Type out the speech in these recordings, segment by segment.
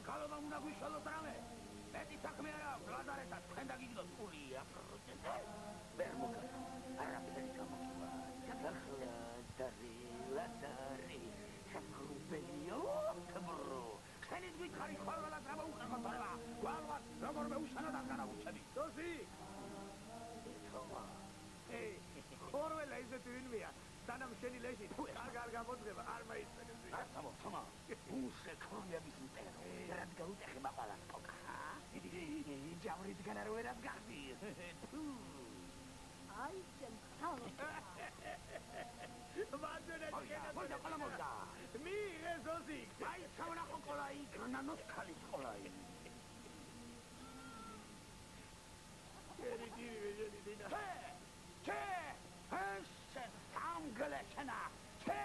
ქალობა უნდა გვიშალოთ რამე. მეტი საქმე არა აქვს, ლაზარეთა, თქვენ დაგიგდოთ ყურია. ვერ მოგადა, არაფერი გამოგივა. გადახლა დარი, ლაზარი, შეგრუბელიო, თბრო. ხენით გითხარი ხოლმე დრამა უყრახოთ თორევა. გვალვას როგორმე უშანოდან განაუჩები. დოსი! ეთომა. ხორველა ისეთი ვინმეა. სანამ შენი ლეში არ გამოძღება, არ მაიცნები. ართამო, თომა. უშე ქროლიების მტერო. რადგან უტეხება ყველას კოკა. ჯავრიდან არ ვერას გახდი. აი, შემხალო. მოდა, ყოლამოდა. მიიღე ზოზი. აი, ჩავნახო ყოლაი, გრანანოს ქალის ყოლაი. შენი დირი ვეჟენი დინა. ჩე! ეს სამგლეჩნა. ჩე!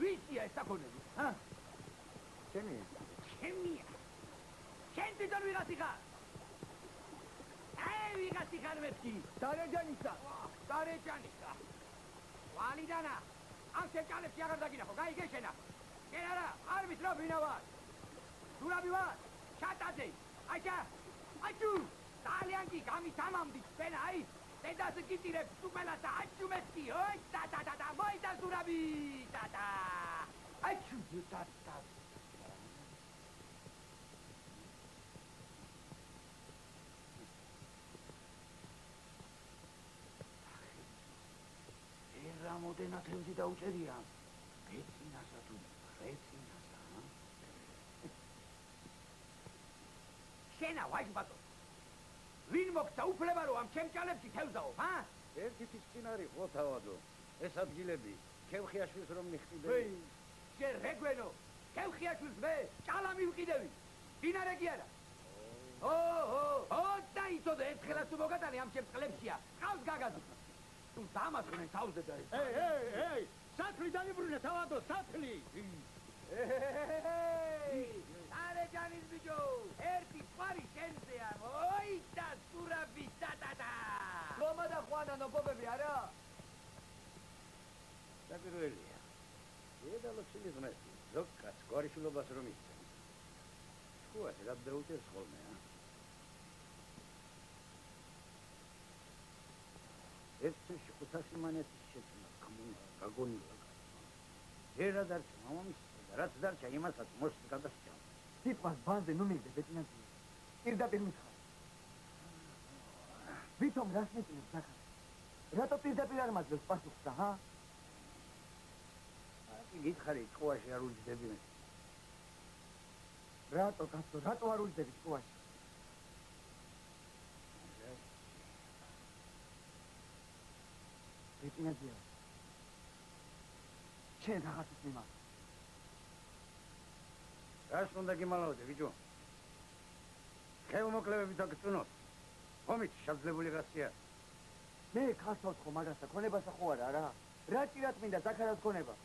ვისია ეს საკონები? ჰა? ჩემია. ჩემია. შენ თვითონ ვიღაცი ხარ? აი, ვიღაცი ხარ მეთქი. დარეჯანისა. დარეჯანისა. ვალიდანა. ამ შეჭალებში აღარ დაგინახო, გაიგე შენა. შენ არა, არ ვიცი რა ვინა ვარ. ზურაბი ვარ. ჩატაზე. აჭა. აჭუ. ძალიან კი გამისამამდი სცენა, აი. დედას გიტირებს უყველა და აჭუმეთი. ოი, და, მოიდა ზურაბი. და. აჭუ, და. რამოდენა თევზი დაუჭერია. რეცინასა თუ რეცინასა. შენა ვაჟბატო. ვინ მოგცა უფლება რომ ამ ჩემჭალებში თევზაო, ჰა? ერთი თის წინ არის ხო თავადო. ეს ადგილები ქევხიაშვილს რომ მიხდები. ვეი, შენ რეგვენო, ქევხიაშვილს მე ჭალა მივყიდევი. დინარე კი არა. ო, დაიწოდე ერთხელაც თუ მოგატანი ამ ჩემწყლებშია. ყავს გაგაზო. თუ დამასხნენ თავზე და ეს. ეი, სათლი დაიბრუნე თავადო, სათლი. არე ჯანის ბიჭო, ერთი ყვარი შენზეა. ოი და ზურაბი და. ლომა და ხვანა ნოპობები არა? საკვირველია. დედალო ცილის მეთი, ზოგკაც გვარიშვილობას რომ ისწრებს. შუას რა დაუჭერს ხოლმე, ა? ერთი 500 მონეტის შეჭმა კომუნა გაგონილა. ერა დარჩა მამამისი და რაც დარჩა იმასაც მოსს გადასჭამ. სიტყვას ბანზე ნუ მიგდე ბეტინაძე. პირდაპირ მითხრა. ვითომ რას მეტინებს ახლა? რატო პირდაპირ არ მაძლევს პასუხს და ჰა? აი გითხარი ჭკუაში არ უჯდები მე. რატო კაცო, რატო არ უჯდები ჭკუაში? ბეტინაძე. შენ რაღაცის მიმართ. რას უნდა გიმალავდე ბიჭო? ხელმოკლევებით აგწუნოთ. ხომით შეძლებული რაცია. მე ქართავს ხო მაგასა ქონებასა ხო არა რა? რა ჭირად მინდა ზაქარას ქონება?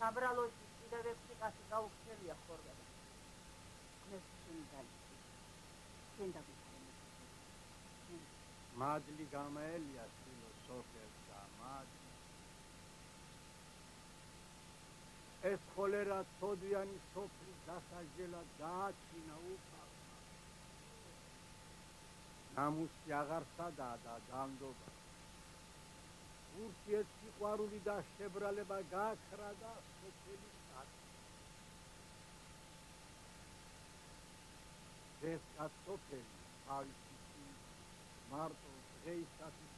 საბრალოში კიდევ 6 კაცი გაუხსნელია ხორბელა. მე შენ დაგიქცე. შენ დაგიქცე. მადლი გამაელია ფილოსოფებს და მადლი. ეს ხოლერა ცოდვიანი სოფლის დასაჯელად გააჩინა უფალმა. ნამუსი აღარ სადაა და განდობა. ურთიერთსიყვარული და შებრალება გაქრა და სოფელი წარსა. ეს სოფელი თავისი მარტო დღეისათვის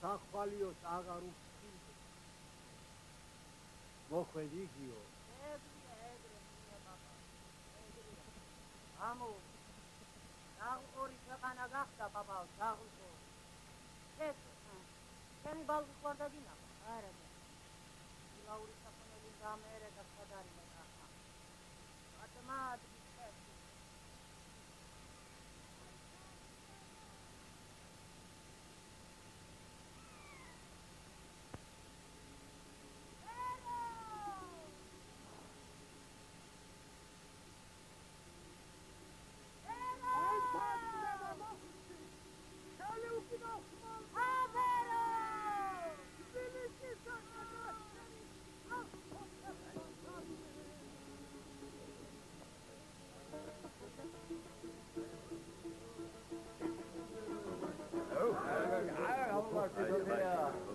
სახვალიოს აღარ უფრთხილდება. მოხვედ იგიო. ეგრე ბაბა. ამო აღორი ქვეყანა გახდა ბაბა, აღორი. ეს ჩემი ბალგი ყარდა გინახა. არა და. ლაური საფონელი გამერე და სადარი მეკახა. ატმად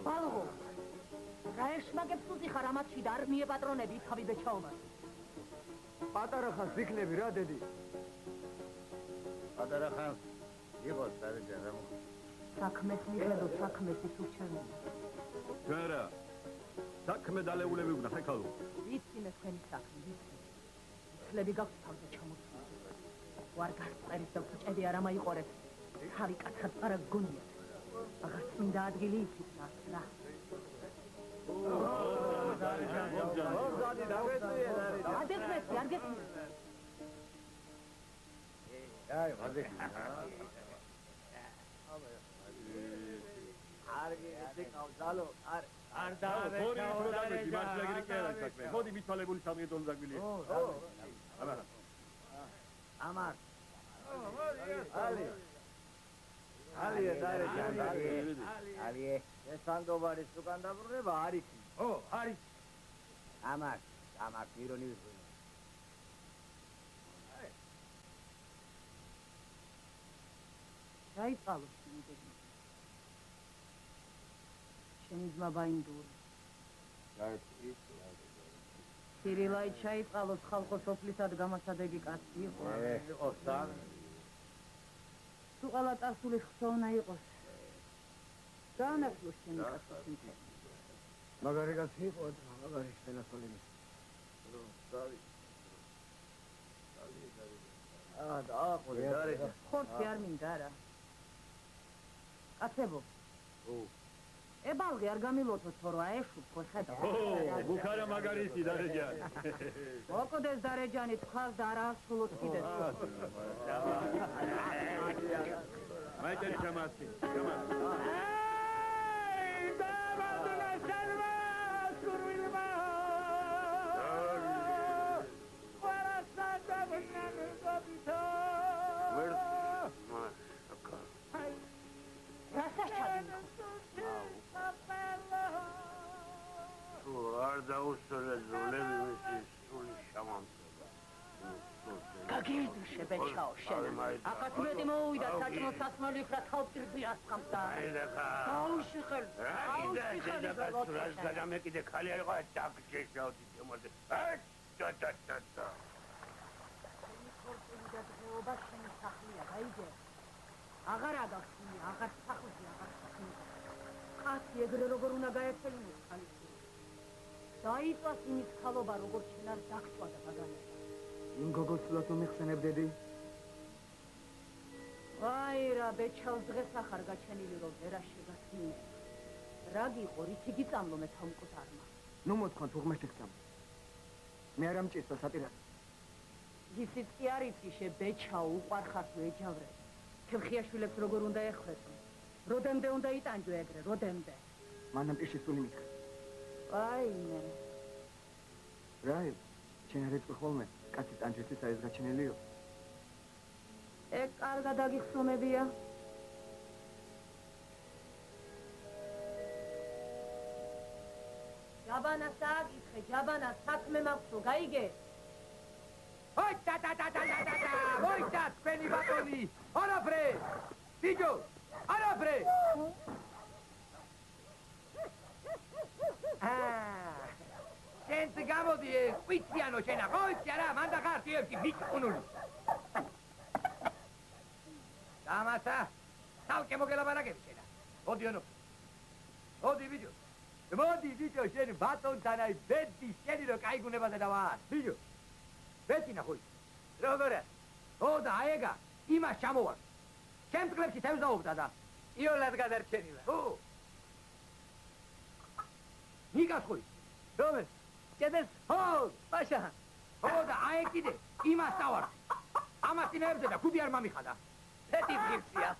ბალღო რა ეშმაგებს უწიხარ ამათში და არ მიეპატრონები თავი ბეჩაობას. პატარა ხანს ვიქნები რა დედი. პატარა ხანს იყოს დარეჯა რა მოხდა. საქმეს მიხედო საქმეს ის ურჩევნია. ჩვენ რა საქმე დალეულები უნდა ხეკალო. ვიცი მე თქვენი საქმე ვიცი. ხლები გაქვს თავზე ჩამოწვილი. ვარ გასწერის და ფუჭედი არ ამაიყორებს. თავი კაცად არა გგონია. აღარ წმინდა ადგილი იცით რა. არ გეცნი. აი, ვადექი. არგი ეკავ არ ორი უფრო დაგვიდი მართლა გირეკერა საქმე. მოდი მithვალებული სამხედრო დაგვილია. აბა. ამარ. ალია დარეჯა. ალია. ეს სანდობარის უკან დაბრუნება არ იქ. არის. ამას პირონი ვიყო. დაიწყალო შემდეგი. შენი ძმა ბაინდური. სირილაი ჩაიწყალოს ხალხო სოფლისად გამოსადეგი კაცი იყო. იყო სამ. თუ ყველა წარსულის ხსოვნა იყოს. განახლოს შენი კაცის მითები. მაგარი კაცი იყო და მაგარი შენასოლინი. დააყოლე დარეჯა. ხორცი არ მინდა რა. კაცებო. ებალღი არ გამილოთო თორა ეშუ ხო ხედავ. ბუქარა მაგარისი დარეჯა. მოკვდეს დარეჯანი თქვას და არა ასულოთ კიდე. მაიტერი ჩამასი. გაგირდუშე ბეჩაო შენ. აკაც მეტი მოუვიდა საჭმო სასმელი ხრა თავპირდი ასხამდა. აუში ხელ. აუში ხელ. მე კიდე ხალი არ იყო დაგჭეშავდი შემოდი. და. ობა შენი სახლია, გაიგე. აღარ აგახსნი, აღარ სახლი, აღარ სახლი. კაცი ეგრე როგორ უნდა გაეცელინა ხალხი. დაიწვას იმის ხალობა როგორ შენ არ დაგწვა და დაგანა. იმ გოგოს სულაც მომიხსენებ დედი. ვაი რა ბეჩავს დღეს ახარ გაჩენილი რომ ვერა შეგასმი. რა გიყო რითი გიწამლო მე თავმკუთარმა. ნუ მოთქვან თუ ღმერთი გწამ. მე არ ამჭირდა სატირად. ისიც კი არ იცი შე ბეჩაო უყარხარს ეჯავრე. თემხიაშვილებს როგორ უნდა ეხვეწო. როდემდე უნდა იტანჯო ეგრე, როდემდე. მანამ პირში სული მითხრა. ვაიმე. რაი, შენ არ ეწყო ხოლმე, კაცი ტანჯვისთვის არის გაჩენილიო. ეგ კარგად აგიხსომებია. ჯაბანას დააგითხე, ჯაბანას საქმე მაქვს, გაიგე? ოი, მოიცა თქვენი ბატონი, არაფრე! ბიჭო, არაფრე! შენც გამოდი, ყვიციანო შენა, ხოიცი არა, მან დახარდი ერთი ბიჭი ყუნული. დამასა, თავკე მოგელაპარაკები შენა. მოდი ონო. მოდი ბიჭო. მოდი ბიჭო, შენ ბატონთან აი ბედი შენი რო კაიგუნებაზე დავარ. ბიჭო. ბედი ნახო. როგორია? ო და აეგა, იმას ჩამოვარ. ჩემს კლებში თევზაობდა და იოლად გადარჩენილა. ო. ნიკას ხოი. რომელ? ჩედეს. ო, პაშა. ო და აეკიდე, იმას დავარ. ამას იმერდე და ქუდი არ მომიხადა. ეთი ფიქრია.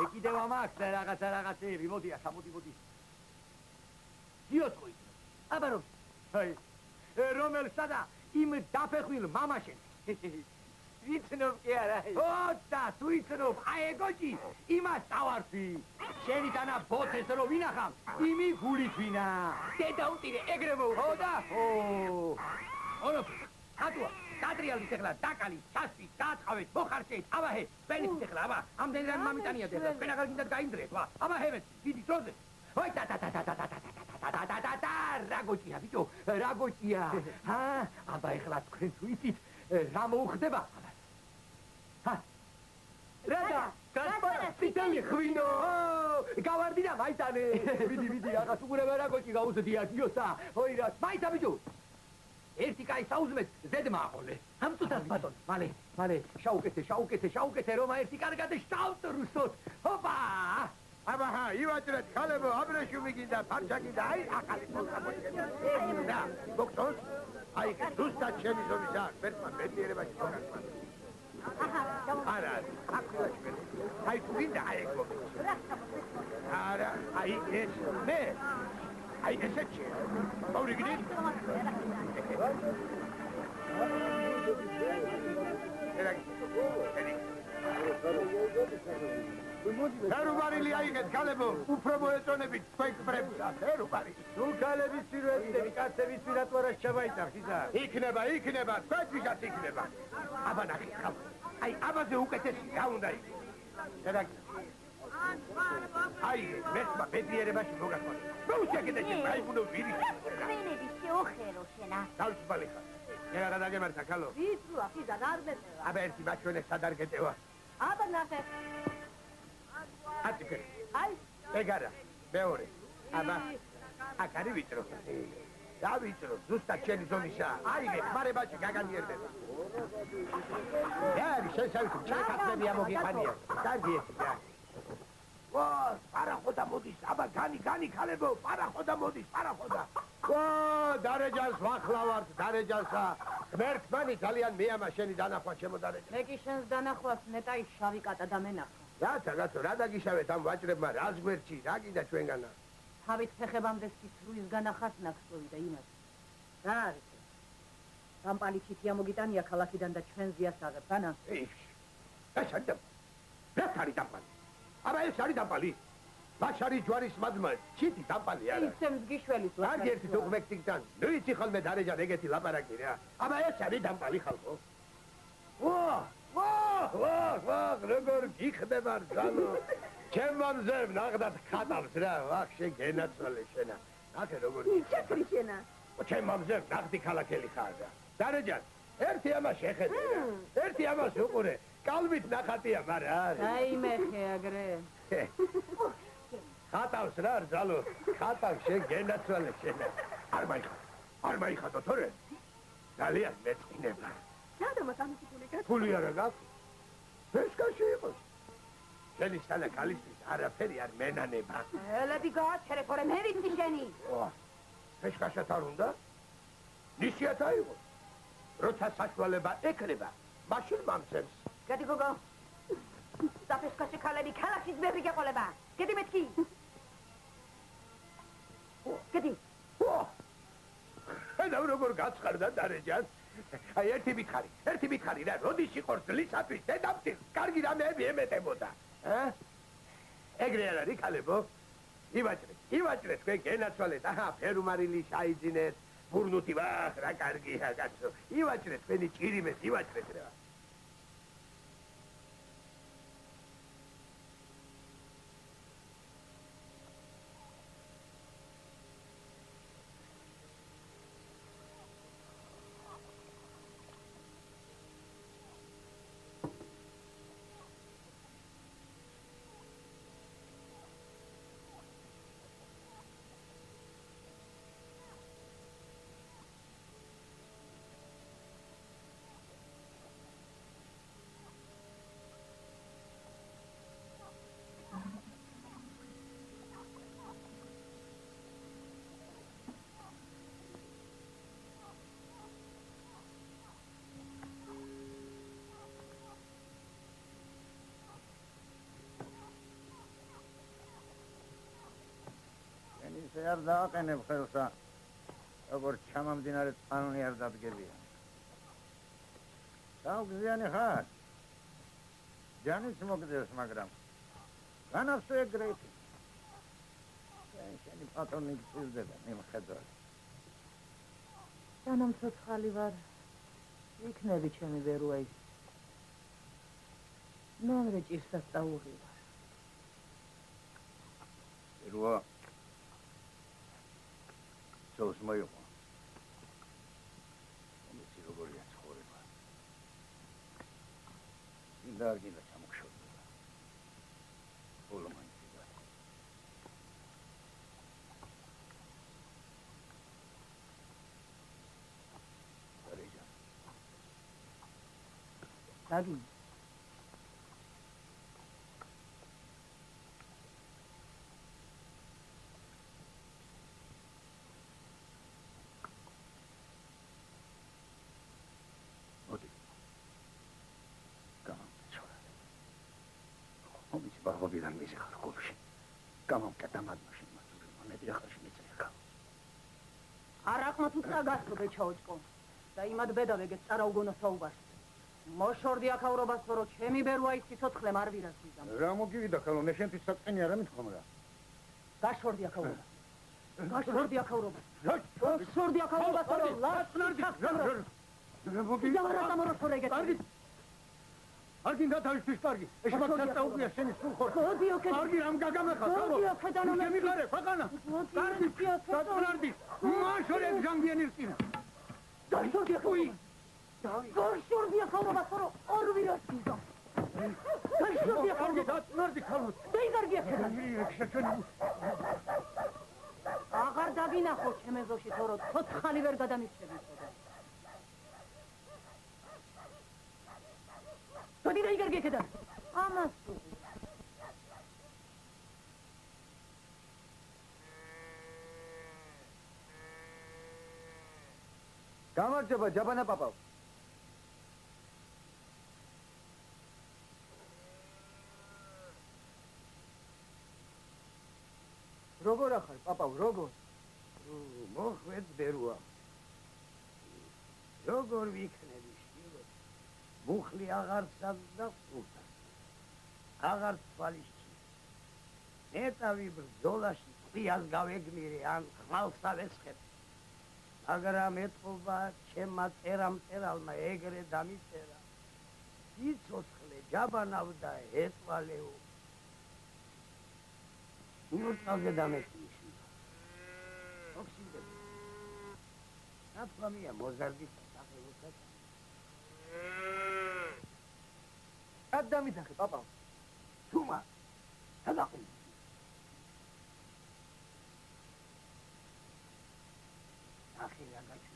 ეკიდე ვამაქვს და რაღაცები, მოდია, მოდი. იოს ხოი. აბა რომ. აი. რომელ სადა იმ დაფეხვილ მამაშენ. ვიცნობ კი არა. ოდა, თუ იცნობ, აეგოჭი, იმას დავარდი. შენი დანა ბოთეს რო ვინახავ, იმი გულით ვინა. დედა უტირე, ეგრე მოუხოდა. ო. ონო, ატუა. დატრიალით ეხლა დაკალი, ჩასვი, დააწყავეთ, მოხარშეთ, აბაჰე, ბენით ეხლა, აბა, ამდენი რამ მამიტანია და თქვენ აღარ გინდათ გაინდრეთ, ვა, აბაჰე, დიდი დროზე. ой, რაგოჭია, ბიჭო, რაგოჭია. აბა, ეხლა თქვენ თუ იცით, რა მოუხდება? რადა, გასპარა, პიტელი ხვინო. გავარდი და მაიტანე. ვიდი, რაღაც უყურება რაგოჭი გაუზდია, გიოსა. ой, რა, მაიცა ბიჭო. ერთი კაი საუზმეთ ზედმა აყოლე. ამ წუთას ბატონ, მალე, შაუკეთე, რომა ერთი კარგად შავთ რუსოთ. ჰოპა! აბა, ივაჭრეთ, ხალებო, აბრეშუმი გინდა, ფარჩა გინდა, აი, ახალი ფოლკა მოჭერდა. და, დოქტორ, აი, ზუსტად ჩემი ზომის აქვს, ერთმა ბედნიერებაში მოგასვლა. არა, აკვილაში ვერ. აი, თუ გინდა, აი, ეგ მოგწევს. არა, აი, ეს, მე. აი, ესეჩი. მოვიგდით? ერუბარილი აიღეთ, ქალებო, უფრო მოეწონებით თქვენ კბრებსა, ერუბარილი. თუ ქალების პირველი კაცების პირატვარას ჩაბაიტარ, ხიზა. იქნება, თქვენ ვიღაც იქნება. აბა ნახე, ხალ. აი, აბაზე უკეთესი რა უნდა იყოს. ერაგი. აი, მესმა ბედნიერებაში მოგასვლა. მოუჩეკიდე შენ, აიგუნო ვირი. ხვენების შეოხერო შენა. დავსბალი ხარ. ერაგა დაგემართა, ქალო. ვიცრუა, ხიზა, არ მეტევა. აბა ერთი მაჩვენე სადარ გეტევა. აბა ნახე. ატიკე. აი, ეგ არა, მეორე. აბა, აქ არის ვიწრო. დავიწრო, ზუსტად შენი ზომისა. აიგე, ხმარებაში გაგანიერდება. აი, შესაძლოა, ჩაკაცები ამოგიყანია. კარგი ეს რა. ვა, პარახოდა მოდის, აბა განი ქალებო, პარახოდა მოდის. ვა, დარეჯანს ვახლავართ, დარეჯანსა. ღმერთმანი ძალიან მეამა შენი დანახვა ჩემო დარეჯანს. მე კი შენს დანახვას ნეტაი შავი კატა დამენახა. რატო, რა დაგიშავეთ ამ ვაჭრებმა, რას გვერდში, რა კიდა ჩვენგანა? თავით ფეხებამდე სიცრუის განახას ნახსოვი და იმას. რა არის? დამპალი ჩიტია მოგიტანია ქალაქიდან და ჩვენ ზიას აღებს, ანა? ეს არის დამპალი. რა არის დამპალი? აბა ეს არის დამპალი. მას არის ჯვარის მადმა, ჩიტი დამპალი არა. ისემ გიშველის რა ერთი თუ მექსიკიდან. ნუ იცი ხოლმე დარეჯან ეგეთი ლაპარაკი რა. აბა ეს არის დამპალი ხალხო. ვა, როგორ გიხდება რძალო. ჩემ მამზემ ნახდათ ხატავს რა, ვახშე გენაცვალე შენა. ნახე როგორ ჩაქრი შენა. ჩემ მამზემ ნახდი ქალაქელი ხარ რა. დარეჯან, ერთი ამას შეხედე რა. ერთი ამას უყურე. კალვით ნახატია, მაგრამ არის. აი მეხე აგრე. ხატავს რა რძალო. ხატავს შენ გენაცვალე შენა. არ მაიხატო თორე. ძალიან მეწყინება. რატომ ამის ფული ფული არა გაქვს? ფესკაში იყოს. შენი სადა კალისტრის არაფერი არ მენანება. ელები გააჩერე, თორე მე ვიცი შენი. ფესკაშად არ უნდა? ნისიათ აიღოს. როცა საშუალება ექნება, მაშინ მამცემს. გადი გოგო. საფესკაში ქალები ქალაქის მერე გეყოლება. გედი მეთქი. გედი. და როგორ გაცხარდა დარეჯანს? აი ერთი მითხარი რა, როდის იყო ძლისათვის დედამთილ, კარგი რამეები ემეტებოდა. ეგრე არ არის ქალებო? ივაჭრეთ. ივაჭრეთ, თქვენ გენაცვალეთ, აჰა, ფერმარილი ჩაიძინეთ, ბურნუთი ვახ, რა კარგია, კაცო. ივაჭრეთ, თქვენი ჭირიმეს, ივაჭრეთ რა. ისე არ დააყენებ ხელსა, როგორც ჩამამდინარე წყანონი არ დადგებია. თავგზიანი ხარ. ჯანიც მოგდევს, მაგრამ განავსო ეგრეთი. შენი პატრონი გწირდება, მიმხედველი. სანამ ცოცხალი ვარ, იქნები ჩემი ვერუა ის. მამრე ჭირსაც წაუღივარ. ვერუა სოს მოიყვა. ამისი როგორია ცხოვრება. ინდა არ გინდა ჩამოგშორდება. ბოლო მაინც იდა. დარეჯა. დაგი. ბაღობიდან მიზიხარ გულში. გამომკეტა მადმაში მასური მონეტი ახალში მიწრიხა. არახმა თუ წაგასწრე ჩაოჭკო. და იმად ბედავეგეთ წარაუგონო საუბარს. მოშორდი აქაურობას თორო ჩემი ბერუა ის სიცოცხლე არ ვირას ვიზამ. რა მოგივიდა ხელოვნე შენთვის საწყენი არა მithom რა. გაშორდი აქაურობა. გაშორდი აქაურობა. გაშორდი აქაურობა თორო ლასნარდი. რა მოგივიდა რა სამოროთორეგეთ. არ გინდა თავისთვის კარგი. ეშმაკსაც დაუღია შენი სულ ხორ. მოდი ოქე. კარგი რამ გაგამეხა, თავო. მოდი ოქე დანომე. შემიყარე, ფაყანა. კარგი, საწნარდი. მაშორე ჯანგიანი რკინა. გაშორდი აქაურობა. გაშორდი აქაურობა თორო ორ ვირას ვიზამ. გაშორდი კარგი, აქაურობა. საწნარდი ხალხო. დაიგარგი აქ. შენ აღარ დაგინახო ჩემეზოში თორო ცოცხალი ვერ გადამისწრები. Todi dai garge kedar. Amas. გამარჯობა, ჯაბანა პაპავ. როგორ ახარ, პაპავ, როგორ? მოხვედ ბერუა. როგორ ვიქნები? მუხლი აღარცად და ყურთა. აღარც თვალისჩი. ნეტავი ბრძოლაში წყიას გავეგმირე, ან ხმალს ავესხებ. მაგრამ ეთყობა ჩემმა წერამწერალმა ეგრე დამიწერა. სიცოცხლე ჯაბანავდა ეტვალეო. ნურტალზე დამეშიში. ოქსიდები. ნათლამია მოზარდის სახელოსად. გადამიძახე, პაპავ. თუმა, სადაყი. ახი რაგაჩვი.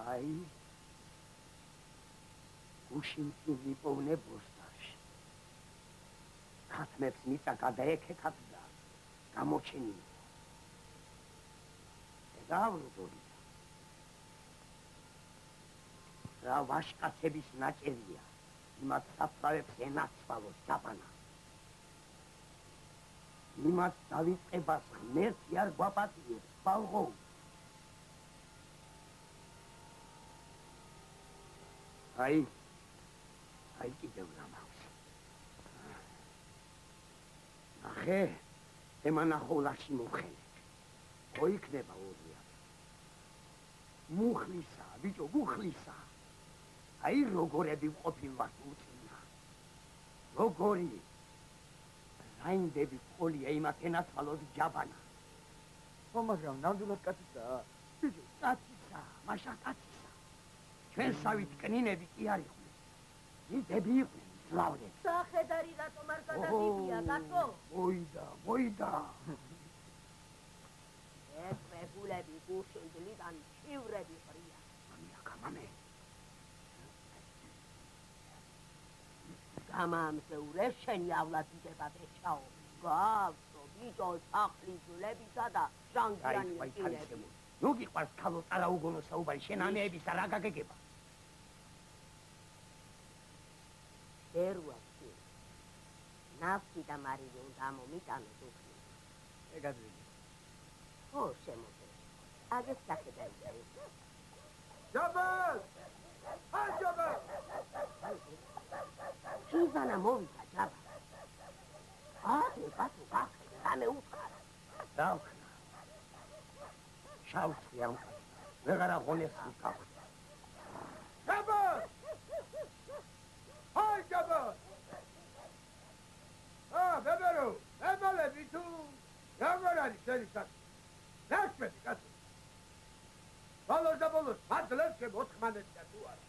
აი გუშინში ვიპოვნე ბოსტარში. ხათმებს მიწა გადაეკეთათ და გამოჩენილი. დავრდოდი. რა ვაშკაცების ნაჭერია. იმათ საფლავებს ენაცვალოს ჯაბანა. იმათ დავიწყებას ღმერთი არ გვაპატიებს, ბალღო. აი კიდევ რამავს. ნახე, ემანახოლაში მოხელეთ. ხო იქნება 2000. მუხლისა, ბიჭო, მუხლისა. აი როგორები ყოფილვართ უწინა. როგორი რაინდები ყოლია იმათ ენაცვალოს ჯაბანა. ხო, მაგრამ ნამდვილად კაცისა. ბიჭო, კაცისა, მაშა კაცისა. ჩვენსავით კნინები კი არ იყვნენ. დიდები იყვნენ, მძლავრები. სახედარი რატომ არ გადადიდია, კაცო? მოიდა. ეკვებულები გუშინდლიდან ჭივრები ყრია. მამე. გამამზეურე შენი ავლად იდება ბეჭაო. გავსო, ბიჭო, სახლის ძვლებისა და ჟანგიანი წინები. ნუ გიყვარს ქალო წარაუგონო საუბარი, შენ ამეებისა რა გაგეგება? ერუაში ნავთი და მარილი უნდა მომიტანოთ უქმი. ეგადვილი. ხო, შემოდი. აგეს სახედარი. ჯაბალ! აი ჯაბალ! შიზანა მოვიდა ჯაბა. კაცო, რამე უთხარა. დავხნა. შავში ამ ვეღარ აღონეს გავხდა. ჯაბალ! აი ჯაბალ! ბებერო, ებალები თუ როგორ არის შენი საქმე? ნაშვები კაცო. ბოლოს მადლებს შემოთხმანეთია თუ არა.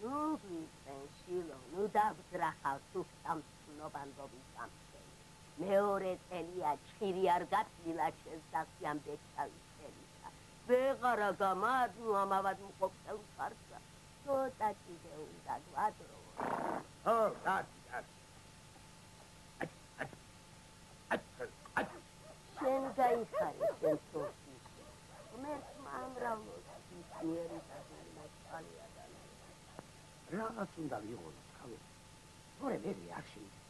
ნუ ვიწენ შილო, ნუ დავძრახავ სუფთამცნობანდობის სამწელი. მეორე წელია ჭხირი არ გაწილა შესახიან ბეჭავის წელისა. ვეღარა გამადლო ამავად მყოფელ ხარსა. ცოტა კიდე უნდა გვადრო. ო, კაცი. შენ გაიხარე შენ სოფის. ღმერთმა ამრავლოს ისმიერი დაგუნა წყალია და რაღაც უნდა ვიღოთ, ხალო. თორე მე არ შეიძლება.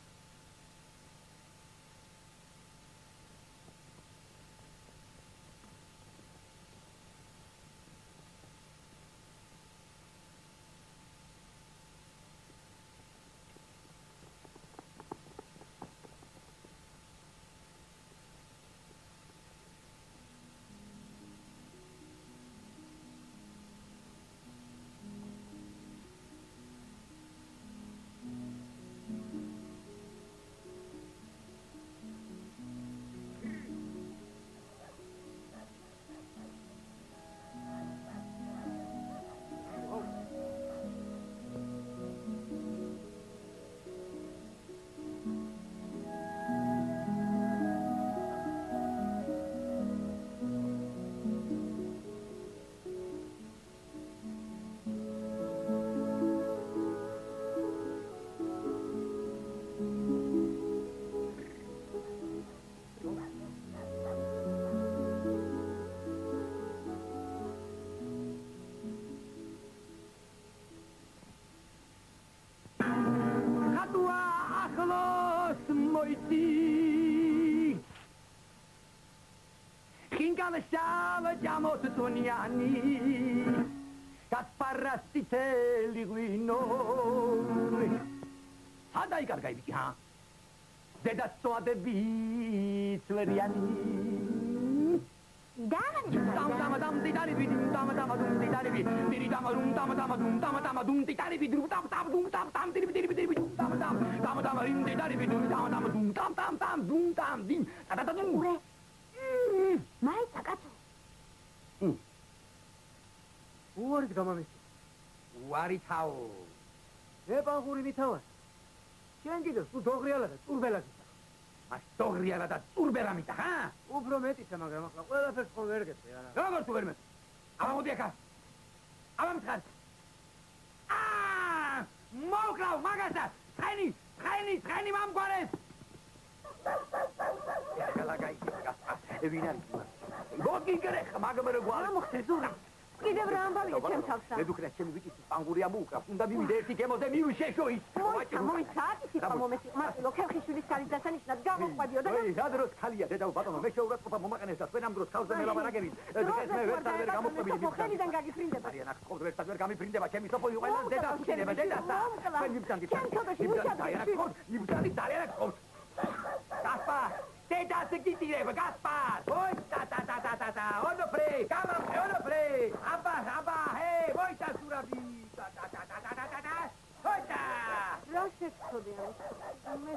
Shava jamot tuniani Kasparastiteli guino Sadai kargai ha Deda soade vitveriani Dam ditari vid dam dum ditari vid diri dam dum ditari vid dum tam diri dam rim ditari vid dum tam din dum მაიცა კაცო. უარით გამამისი. უარითაო. ეპანხური მითავარ. შენ კიდევ თუ დოღრიალა და წურბელას ისა. მას დოღრიალა და წურბელა მითა, ხა? უფრო მეტისა, მაგრამ ახლა ყველაფერს ხო ვერ გეტყვი არა. როგორ თუ ვერ მე? აბა მოდი ახლა. აბა მითხარ. მოკრავ მაგასა. ცხენი მამგვარეს. ვინ არის? გოგი გრეხ, მაგრამ რა გვარ? მოხდე ზურა. კიდევ რა ამბავია ჩემ თავსა? დედუქნეს ჩემი ვიკის პანგურია მოუკრავს. უნდა მივიდე ერთი გემოზე მივიშეშო ის. მოიცა სიტყვა მომესი. მარტო ქერხიშვილის ქალის დასანიშნად გამოყვებიო და რა დროს ხალია დედაო ბატონო მე შეურაცხყოფა მომაყენეს და თქვენ ამ დროს ხალხზე მელაპარაკებით. დღეს მე ვერცად ვერ გამოყვებილი ხელიდან გაგიფრინდება. არიან აქ ყობ ვერცად ვერ გამიფრინდება ჩემი სოფო იყველა დედა ხდება დედასა. თქვენ მიბძანდით. ჩემ თოდაში მიბძანდით ძალიან აქ ყობთ. გასპარ დედას გიტირებ გასპარ. ой та ონოფრე გამახე ონოფრე აბა ჰე მოიცა სურაბი та ой რა შეცოდია მე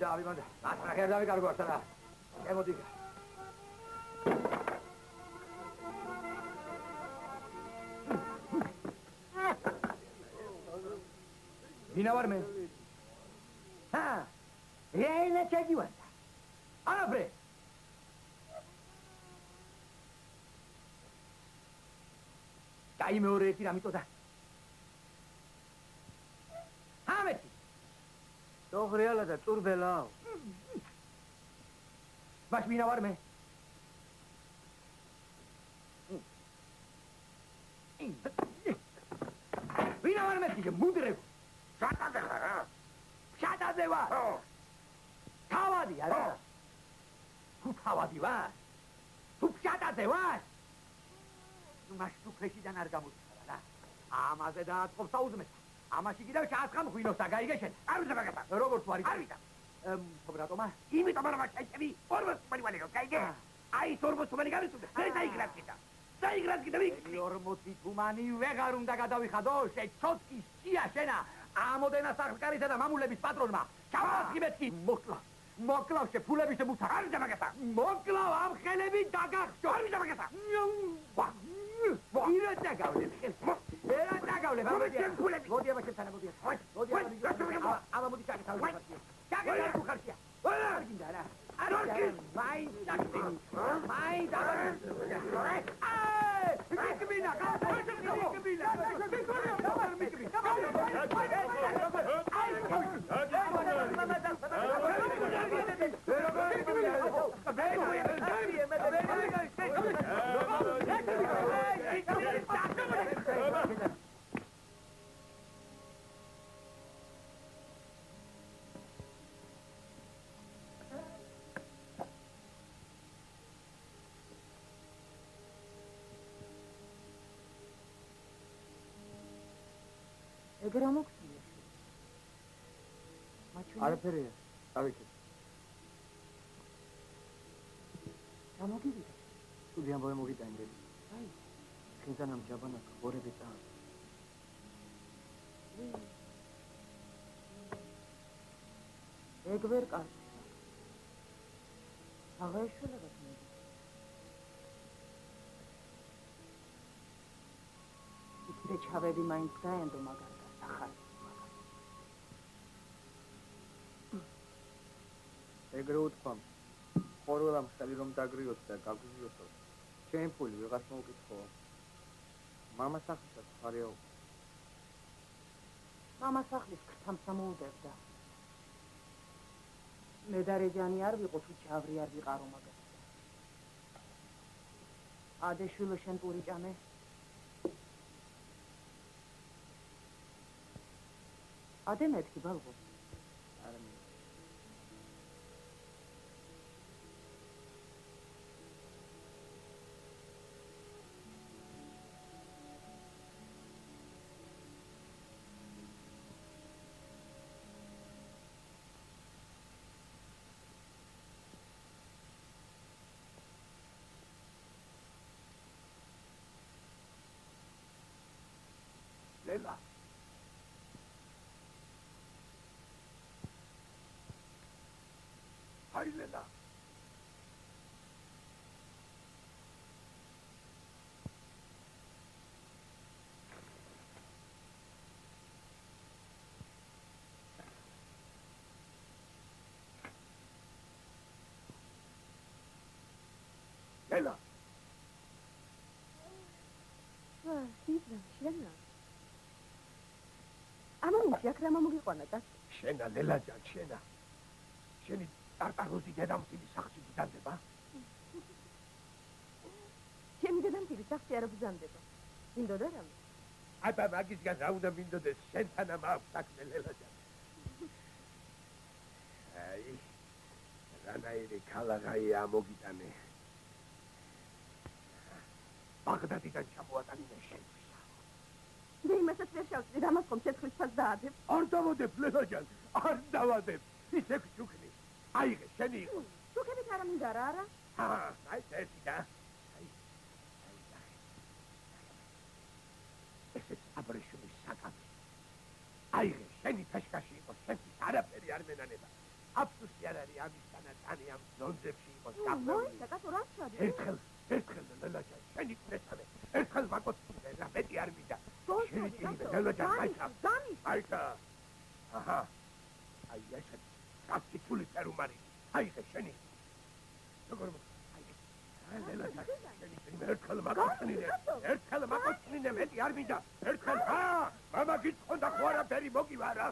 დავიმონდა. ათრახერ დავიკარგო ახლა. შემოდი. ვინა ვარ მე? ჰა. ენა ჩაგივანდა. ანაბრე. კაი მეორე ერთი რა მიწოდა. ჰამეთი. დოღრიალა და წურბელაო. ვაშ ვინა ვარ მე? ვინა ვარ მე თქი მუდრე. შატაზე ხარ რა? შატაზე ვარ. თავადია რა. თუ თავადი ვარ? თუ შატაზე ვარ? ნუ მას თუ ფეშიდან არ გამოცხარა რა. ამაზე დააწყობს აუზმეს. ამაში კიდევ ჩაასხამ ღვინოს და გაიგეშენ. არ ვიცი მაგასა. როგორ თუ არის? არ ვიცი. სობრატომა? იმიტომ რომ შეჭები ორბოს მალივალი რო გაიგე. აი ორბოს მალივალი გამიწუდა. დაიგრას კიდე. დაიგრას კიდე ვიქი. 40 თუმანი ვეღარ უნდა გადავიხადო, შეჩოტკი სია შენა. ამოდენა სახკარისა და მამულების პატრონმა. ჩავასხი მეთქი. მოკლავ შეფულების მუცა. არ ვიცი მაგასა. მოკლავ ამ ხელები დაგახშო. არ ვიცი მაგასა. ირა დაგავლებ. ერა დაგავლებ. მოდი აბა შეცანა მოდი. მოდი აბა მოდი ჩაკე თავი. ჩაკე თუ ხარშია. არ გინდა რა. არ გინდა. მაი ჩაკე. მაი დაბა. აი! მიკბინა, მიკბინა. ეგრე მოხსნია. არაფერია. დავიქე. გამოგივიდა. თუდი ამბავე მოგიტანჯები. აი, შენთან ჯაბანა ხორები წა. ეგ ვერ კარგია. აღეშველება თუნდაც. იქნე ჩავედი მაინც გაენდო მაგარ სახარ. ეგრე უთქვამ. ხორველამ ხელი რომ დაგრიოთ და გაგვიზიოსო. ჩემ ფული ვიღაც მოვკითხო. მამა სახლსაც ხარეო. მამა სახლის ქრთამს ამოუდებდა. მე და რეჯანი არ ვიყო თუ ჩავრი არ ვიყარო მაგას. ადეშვილო შენ პური ჭამე. ადე მეთქი ბალღო. არა მე. ლელა აი ლელა ყველა. სიძა, შენა. ამომიში აქ რა მომიყვანა და? შენა ლელაჯან, შენა. შენი ტარტაროზი დედამთილის სახლში ბრძანდება? ჩემი დედამთილი სახლში არ ბრძანდება. მინდოდა რამე? აბა მაგისგან რა უნდა მინდოდეს, შენთან მაქვს საქმე ლელაჯან. აი, რანაირი ქალაღაი ამოგიტანე. ბაღდადიდან ჩამოატანინე შენისა. მე იმასაც ვერ შევწდი, რამაც ხომ შეთხლისას დაადებ. არ დავადებ ლელაჯან, არ დავადებ. ისე გჩუქნი. აიღე, შენი იყო. შუქებით არა მინდა რა არა? აი, ერთი და. ესეც აბრეშუმის საკამი. აიღე, შენი ფაშკაში იყოს, შენთვის არაფერი არ მენანება. აფსუსი არ არის ამისთანა წანი ამ ზონძებში იყოს გაფრთხილი. საკათო რა ჩადი? ერთხელ ლელაჯან, შენი წესამე, ერთხელ მაკოცინე, რა მეტი არ მინდა. შენი წინი ლელაჯან, აიქა. აჰა. აი, ესეც კაცი ფული წერუმარი. აიღე, შენი. როგორ აიღე. ლელაჯან, შენი წინი ერთხელ მაკოცინე, მეტი არ მინდა. ერთხელ, მამა გიწყონდა ხო არაფერი მოგივა რა.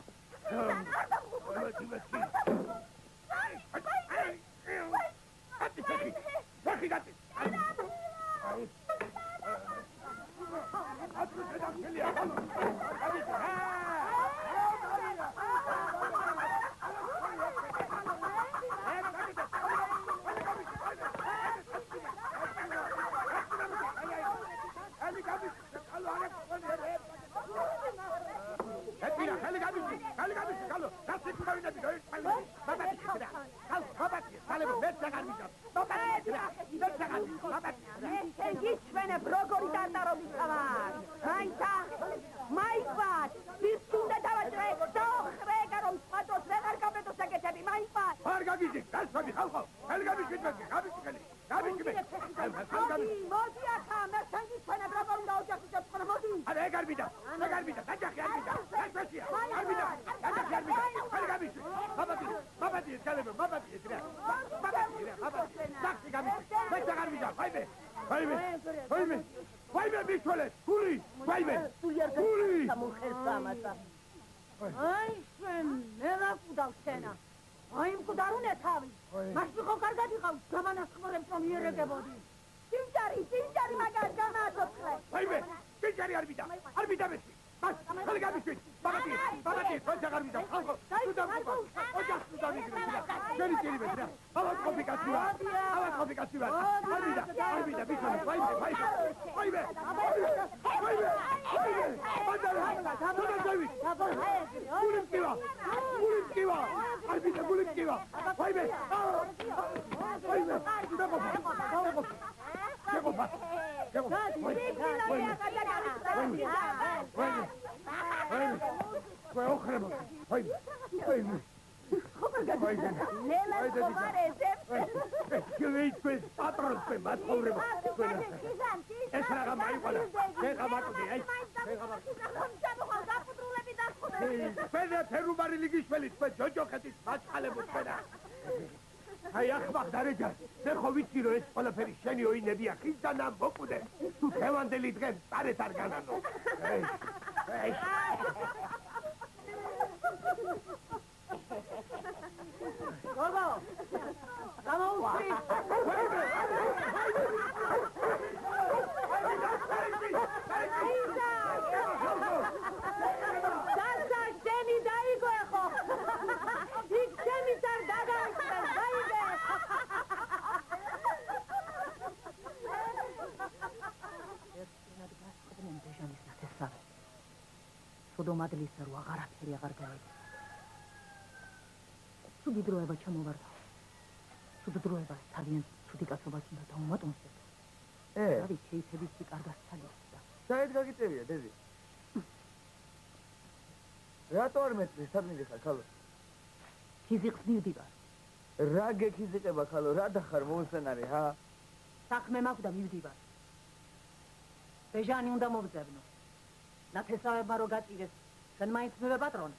აი ახმახ დარეჯან, მე ხო ვიცი რომ ეს ყველაფერი შენი ოინებია, ხისგან ამ მოკვდე. თუ თევანდელი დღე წარეთ არ განანო. გოგო, გამოუშვი. დასა შენი დაიგო ხო? იქ შენი წარ დაგაიწყე, დაიგე. ერთნად გასწრებენ ბეჟანის ნათესავე. სუდომადლისა რო აღარაფერი აღარ გაიგე. ცუდი დროება ჩამოვარდა. ცუდი დროება ძალიან ცუდი კაცობას უნდა დაუმატონსო. რავი, შეიძლება კარგად ცალისდა. საერთოდ გაგიწევია, დედი. რატო არ მეწვი, სადმე ხარ, ხალო? ფიზიკს მივდივარ. რა გექიზიყება, ხალო, რა დახარ მოუსწენარი, ჰა? საქმე მაქვს და მივდივარ. ბეჟანი უნდა მოვძებნო. ნათესავებმა რო გაწირეს, შენ მაინც მივეპატრონე.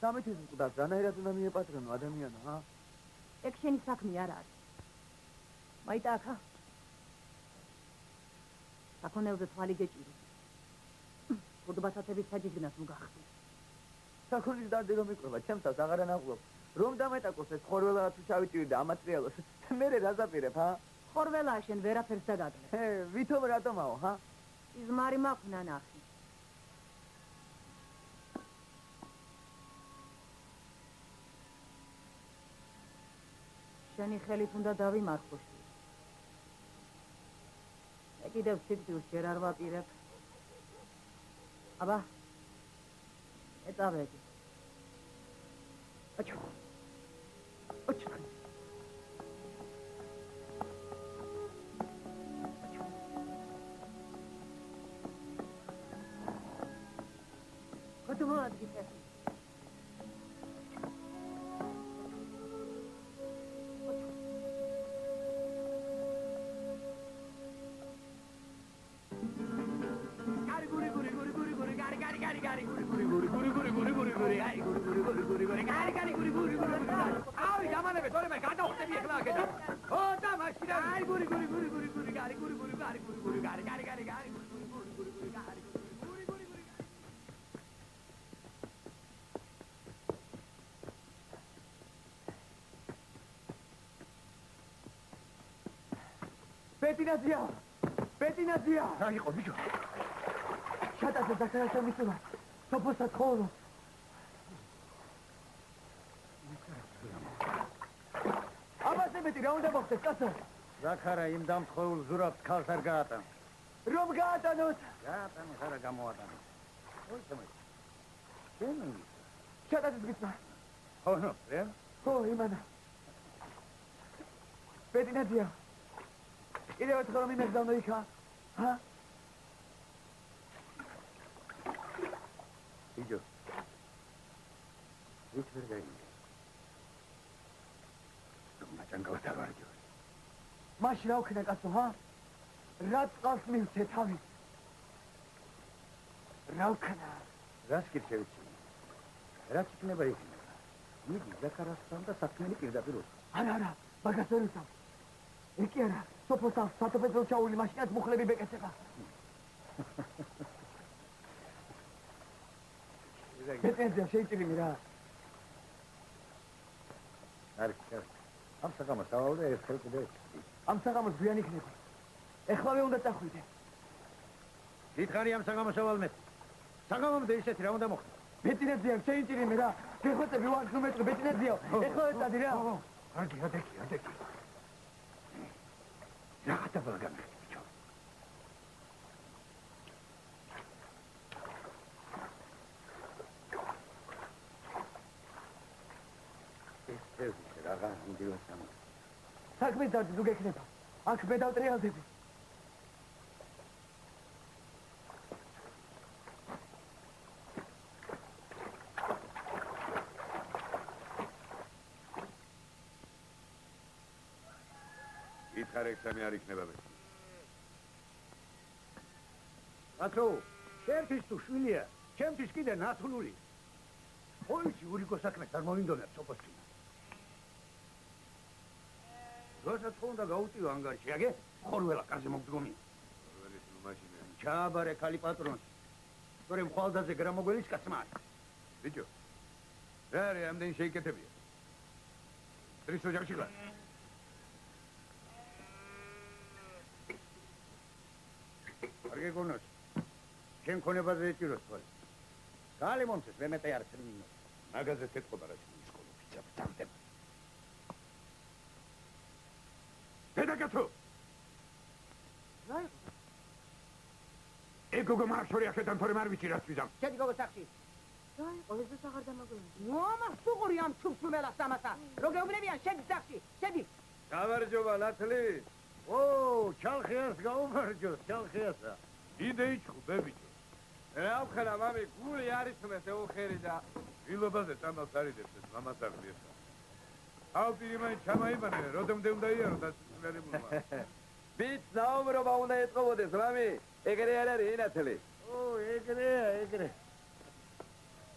სამეთის მკვდარს რანაირად უნდა მიეპატრონო ადამიანო, ჰა? ეგ შენი საქმე არ არის. მაიტა აქა, საქონელზე თვალი გეჭირო. ხურდბასათების საჯიგნას ნუ გახსნე. საქონლის დარდი რომ იყვება, ჩემთავს აღარ ანაღლობ. რომ დამეტაკოს ეს ხორველა თუ ჩავიჭირი და ამატრიალოს, მე რაზაპირებ, ჰა? ხორველაა შენ ვერაფერს დაგაგლე. ვითომ რატომაო, ჰა? იზმარი მაქვს ნანახი. შენი ხელით უნდა დავიმარხო შვილ. მე კიდევ სიკვდილს ჯერ არ ვაპირებ. აბა, ეწავედი. აჩუ. აჩუ. Кто молодец? პეტინაზია! რა იყო, ბიჭო? შატაზე ზაქარაშა მისულა. სოფოსად ხოლო. აბასებეთი რა უნდა მოხდეს, კაცო? ზაქარა იმ დამთხოვულ ზურაბს ქალს არ გაატან. რომ გაატანოთ? გაატანე, ხარა გამოატანე. ой, თამაში. შენ შატაზის გიწმა. ხო, რა? ხო, იმანა. პეტინაზია. კიდევ ერთხელ რომ იმეძდავნო იქა, ჰა? ბიჭო. ვით ვერ გაიგე. მაჭანგავად არ ვარჯო. მაშინ რა ვქნა კაცო, ჰა? რა წყალს მივცე თავი? რა ვქნა? რას გირჩევიცი? რაც იქნება იქნება. მიდი ზაქარასთან და საქმენი პირდაპირ უსწავლ. არა, მაგას ვერ ვისწავლ. ეკი არა, სოფოსთან სათოფერო ჩაული მაშინაც მუხლები ბეკეცება. პეტენზია შეიძლება რა. არ ამ საღამოს დავავდე ერთხელ კიდე. ამ საღამოს გვიან იქნება. ეხლავე უნდა წახვიდე. დიდხარი ამ საღამოს ავალმე. საღამომდე ისეთი რა უნდა მოხდეს? პეტენზია შეიძლება რა. გეხოცები ვარ ხმეტრი პეტენზია. ეხლა ეცადი რა. ადი. რაღაცა ბალგამი, ბიჭო. ეს რაღა ინდივიდუალს ამ. საქმის დარდი თუ გექნება. აქ მე დავტრიალდები. ხარექსანი არ იქნება მე. აკრო, შენთვის თუ შვილია, ჩემთვის კიდე ნათლული. ოიცი ურიკო საქმეს არ მოინდომებს სოფოსკინა. როცა თქონდა გაუტიო ანგარიში, აგე? ხორველა კარზე მოგდგომი. ხორველის მაშინე. ჩააბარე ქალი პატრონს. თორემ ხვალდაზე გრამოგველის კაცმა. ბიჭო. რა არის ამდენ შეიკეთებია? ტრის ოჯახში გა. არგე გონოს. შენ ქონებაზე ეჭიროს თვალი. გალი მომწეს მე მეტე არ ტრინინო. მაგაზე თეთყობა რა შენ სკოლა ფიცაბ დავდებ. პედაგოგო. რა? ეგოგო მარშორი ახედან თორემ არ ვიცი რა თვიზამ. შედი გოგო სახში. რა იყო ეს აღარ დამაგონი. მომა სუღური ამ ჩუბჩუმელას ამასა. რო გეუბნებიან შედი სახში. შედი. გავარჯობა ნათლი. ო, ჩალხიას გაუმარჯო, ჩალხიასა. იდე იჭხუბე ბიჭო. რა ვქნა მამი, გული არის მე ეუხერი და ილობაზე წამალს არიდებს ეს მამას აღლიესა. აუ პირიმანი ჩამაიბანე, როდემდე უნდა იარო და სულელებულმა. ბიც ნაუმრობა უნდა ეთყობოდეს, მამი. ეგრე არ არის ნათლი. ო, ეგრეა.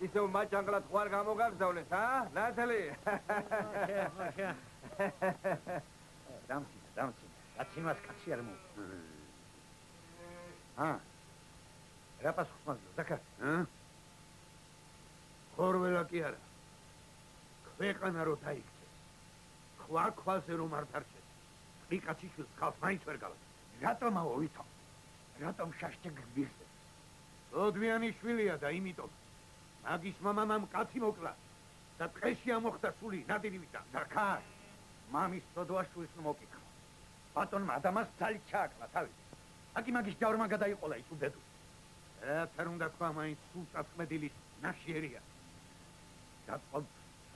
ისევ მაჭანგლად ხوار გამოგაგზავნეს, ჰა? ნათლი. დამცინე. კაციმას კაცი არ მო. რა პასუხს მაძლევ, ზაქარ? ხორველა კი არა. ქვეყანა რო დაიქცეს. ხვალზე რომ არ დარჩეს. მიკაციშვილს ხალხ მაინც ვერ გავა. რატომ ავიწყო? რატომ შაშტე გბირსებს? ლოდვიანი შვილია და იმიტომ მაგის მამამ კაცი მოკლა და დღეში ამოხდა სული ნადირივიდან. ზაქარ, მამის სოდვაშვილს მოკითხა. ბატონმა ადამიანს ძალით ჩააკლა თავი. აკი მაგის ჯავრმა გადაიყოლა ის უბედური. რაც არ უნდა თქვა მაინც სულწაწყმედილის ნაშიერია. გაწყვეტ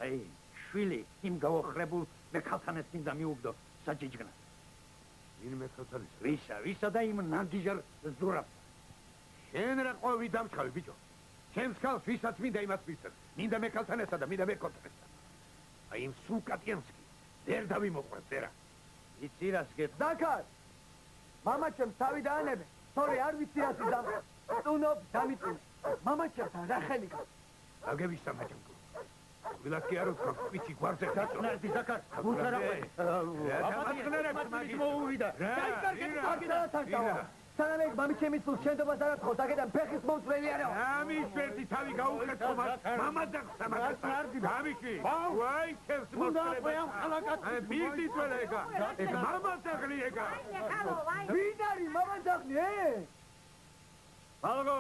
აი შვილი იმ გაოხრებულ მექალთანეს მინდა მიუგდო საჯიჯგნას. ვინ მექალთანის? ვისა და იმ ნანგიჟარ ზურაბს. შენ რა ყვავი დამცხავი ბიჭო. ჩემს ქალს ვისაც მინდა იმას მისცემ. მინდა მექალთანესა და მინდა მეკოტრესა. აი იმ სულკატიანსკი ვერ დავიმოყვეს ვერა. იცი რას გეტყვი? ზაქარ! მამა ჩემს თავი დაანებე. თორე არ ვიცი რას იზამ. ტუნობ დამიწუნე. მამა ჩემთან რა ხელი გა? აგებისა მაჭმკო. ვილას კი არ ვთქვა, ვიცი გვარზე დაწნარდი ზაქარ. მუხარაყვე. აბატონებს მაგის მოუვიდა. დაიკარგეთ აგედათან დავა. სანამ მამი ჩემის სულ შენდობას არ ათხოვს, აქედან ფეხის მომწველი არა. ამის ვერტი თავი გაუკეთო მას. მამა დახსა მაგას. გამიში. ვაი, ჩემს მოსწრება. აი, ბილდი წველეგა. მამა დაღლი ეგა. ვინ არის მამა დაღლი? მალგო.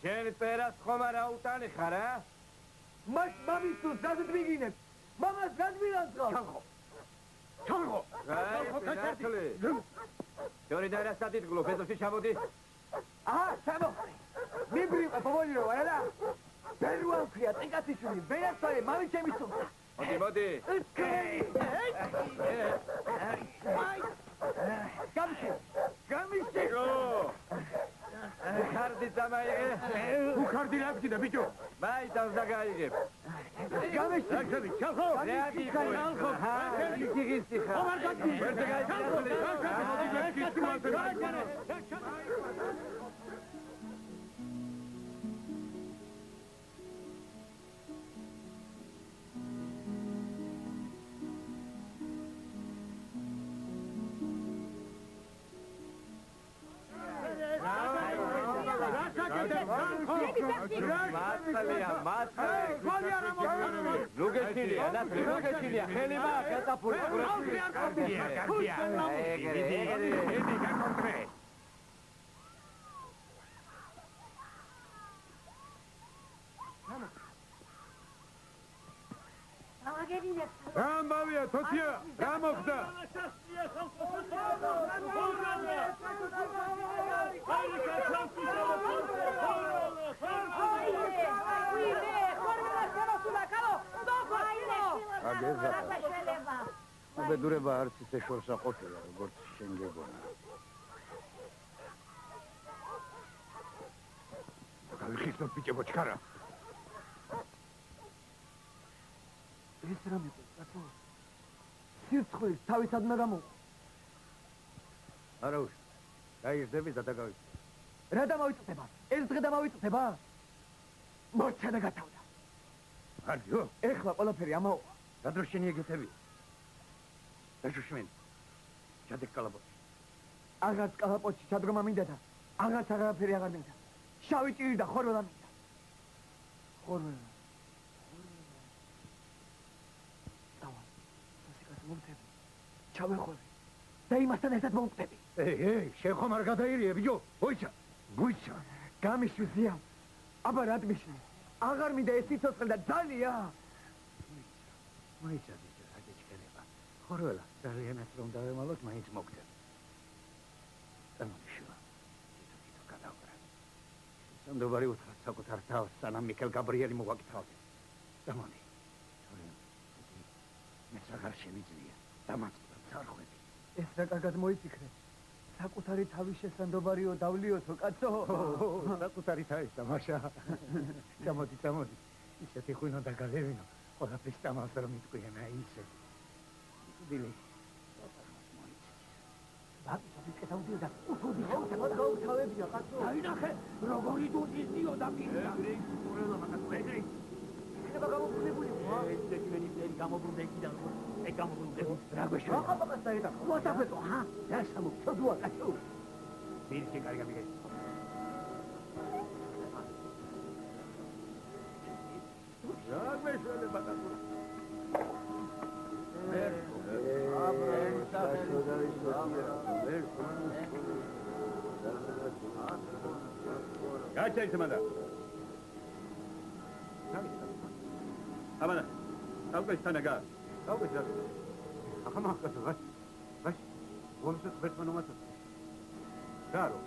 შენ წერას ხომ არა უტანი ხარ, ა? მას მამის სულ ზადად მიგინებ. მამას გადმილანძღავ. ჩალღო. აი, ჯორი და რა სადიდგლო, ფეზოში ჩამოდი. აჰა, ჩამოხდი. მიბრიყე პოვოლიო, არა? ბერუან ქვია, ტიკაციშვილი, ვერასწორე მამის ჩემის სულ. მოდი. გამიში. ხარდი დამაიღე. უხარდი რა გჭირდა ბიჭო? მაიტავს დაგაიგებ. გამიში. ახალი ჩალღო. რეაგი ხალხო. იგიგისტი ხა. ხომ არ გადი? ვერ ლუგეჩილია, ლუგეჩილია, ხელი მაგ გატაფული. რა ამბავია, თოთია, რა მოხდა? უბედურება არც ისე შორს აყოფილა, როგორც შენ გეგონა. გავიხიზნოთ ბიჭებო ჩქარა. ეს რამე კაცო. სირცხვილის თავისად უნდა გამოვა. არა უშ. დაიძები და დაგავი. რა დამავიწდება? ეს დღე დამავიწდება? მოჩა და გათავდა. არჯო, ეხლა ყველაფერი ამაოა. რა დრო შენი ეგეთები? დაშვენ. ჩადე კალაპოტში. აღარც კალაპოტში ჩადგომა მინდა და აღარც აღარაფერი აღარ მინდა. შავი ჭირი და ხორველა მინდა. ხორველა. დავა. მოსიკას მომწები. ჩავეხოვე. და იმასთან ერთად მომწები. შენ ხომ არ გადაირიე, ბიჭო? მოიცა. გამიშვია. აბა რა თმიშნი? აღარ მინდა ეს სიცოცხლე და ძალია. მოიცა ბიჭო, საგეჭკერება. ხორველა, ძალიანაც რომ დავემალოთ, მაინც მოგდებ. წამოშვა. თითო გადავკრა. სანდობარი უთხრა საკუთარ თავს, სანამ მიქელ გაბრიელი მოვაკითხავდე. დამონი. მეც აღარ შემიძლია. დამაწყვეტ წარხვედი. ეს რა კარგად მოიწიქრე. საკუთარი თავის შესანდობარიო დავლიოთო კაცო. საკუთარი თავის თამაშა. გამოდი. ისეთი ხვინო და გალევინო. ყველაფრის თამაშს რომ მიტყვიან აი ისე. დილი. ბაკი დავდიო და უთუდი გავთავებია კაცო. დაინახე, როგორი დუდისიო და კიდე. იქნება გამოფრინებული. ეს ჩვენი წელი გამობრუნდა იქიდან. ეგ გამობრუნდა. რა გვეშვა? ახალ საერთოდ. ვასაფეთო, ჰა? რა სამოწოდოა კაცო. მირჩი კარი გამიგე. რა მეშველე ბატონო. გაჩერეთ მანდა. აბანა. თავკეს თანაგა. თავკეს რა. ახამახკაცო, ვაშ. ვონსეთ ბეთმანომაც. გარო.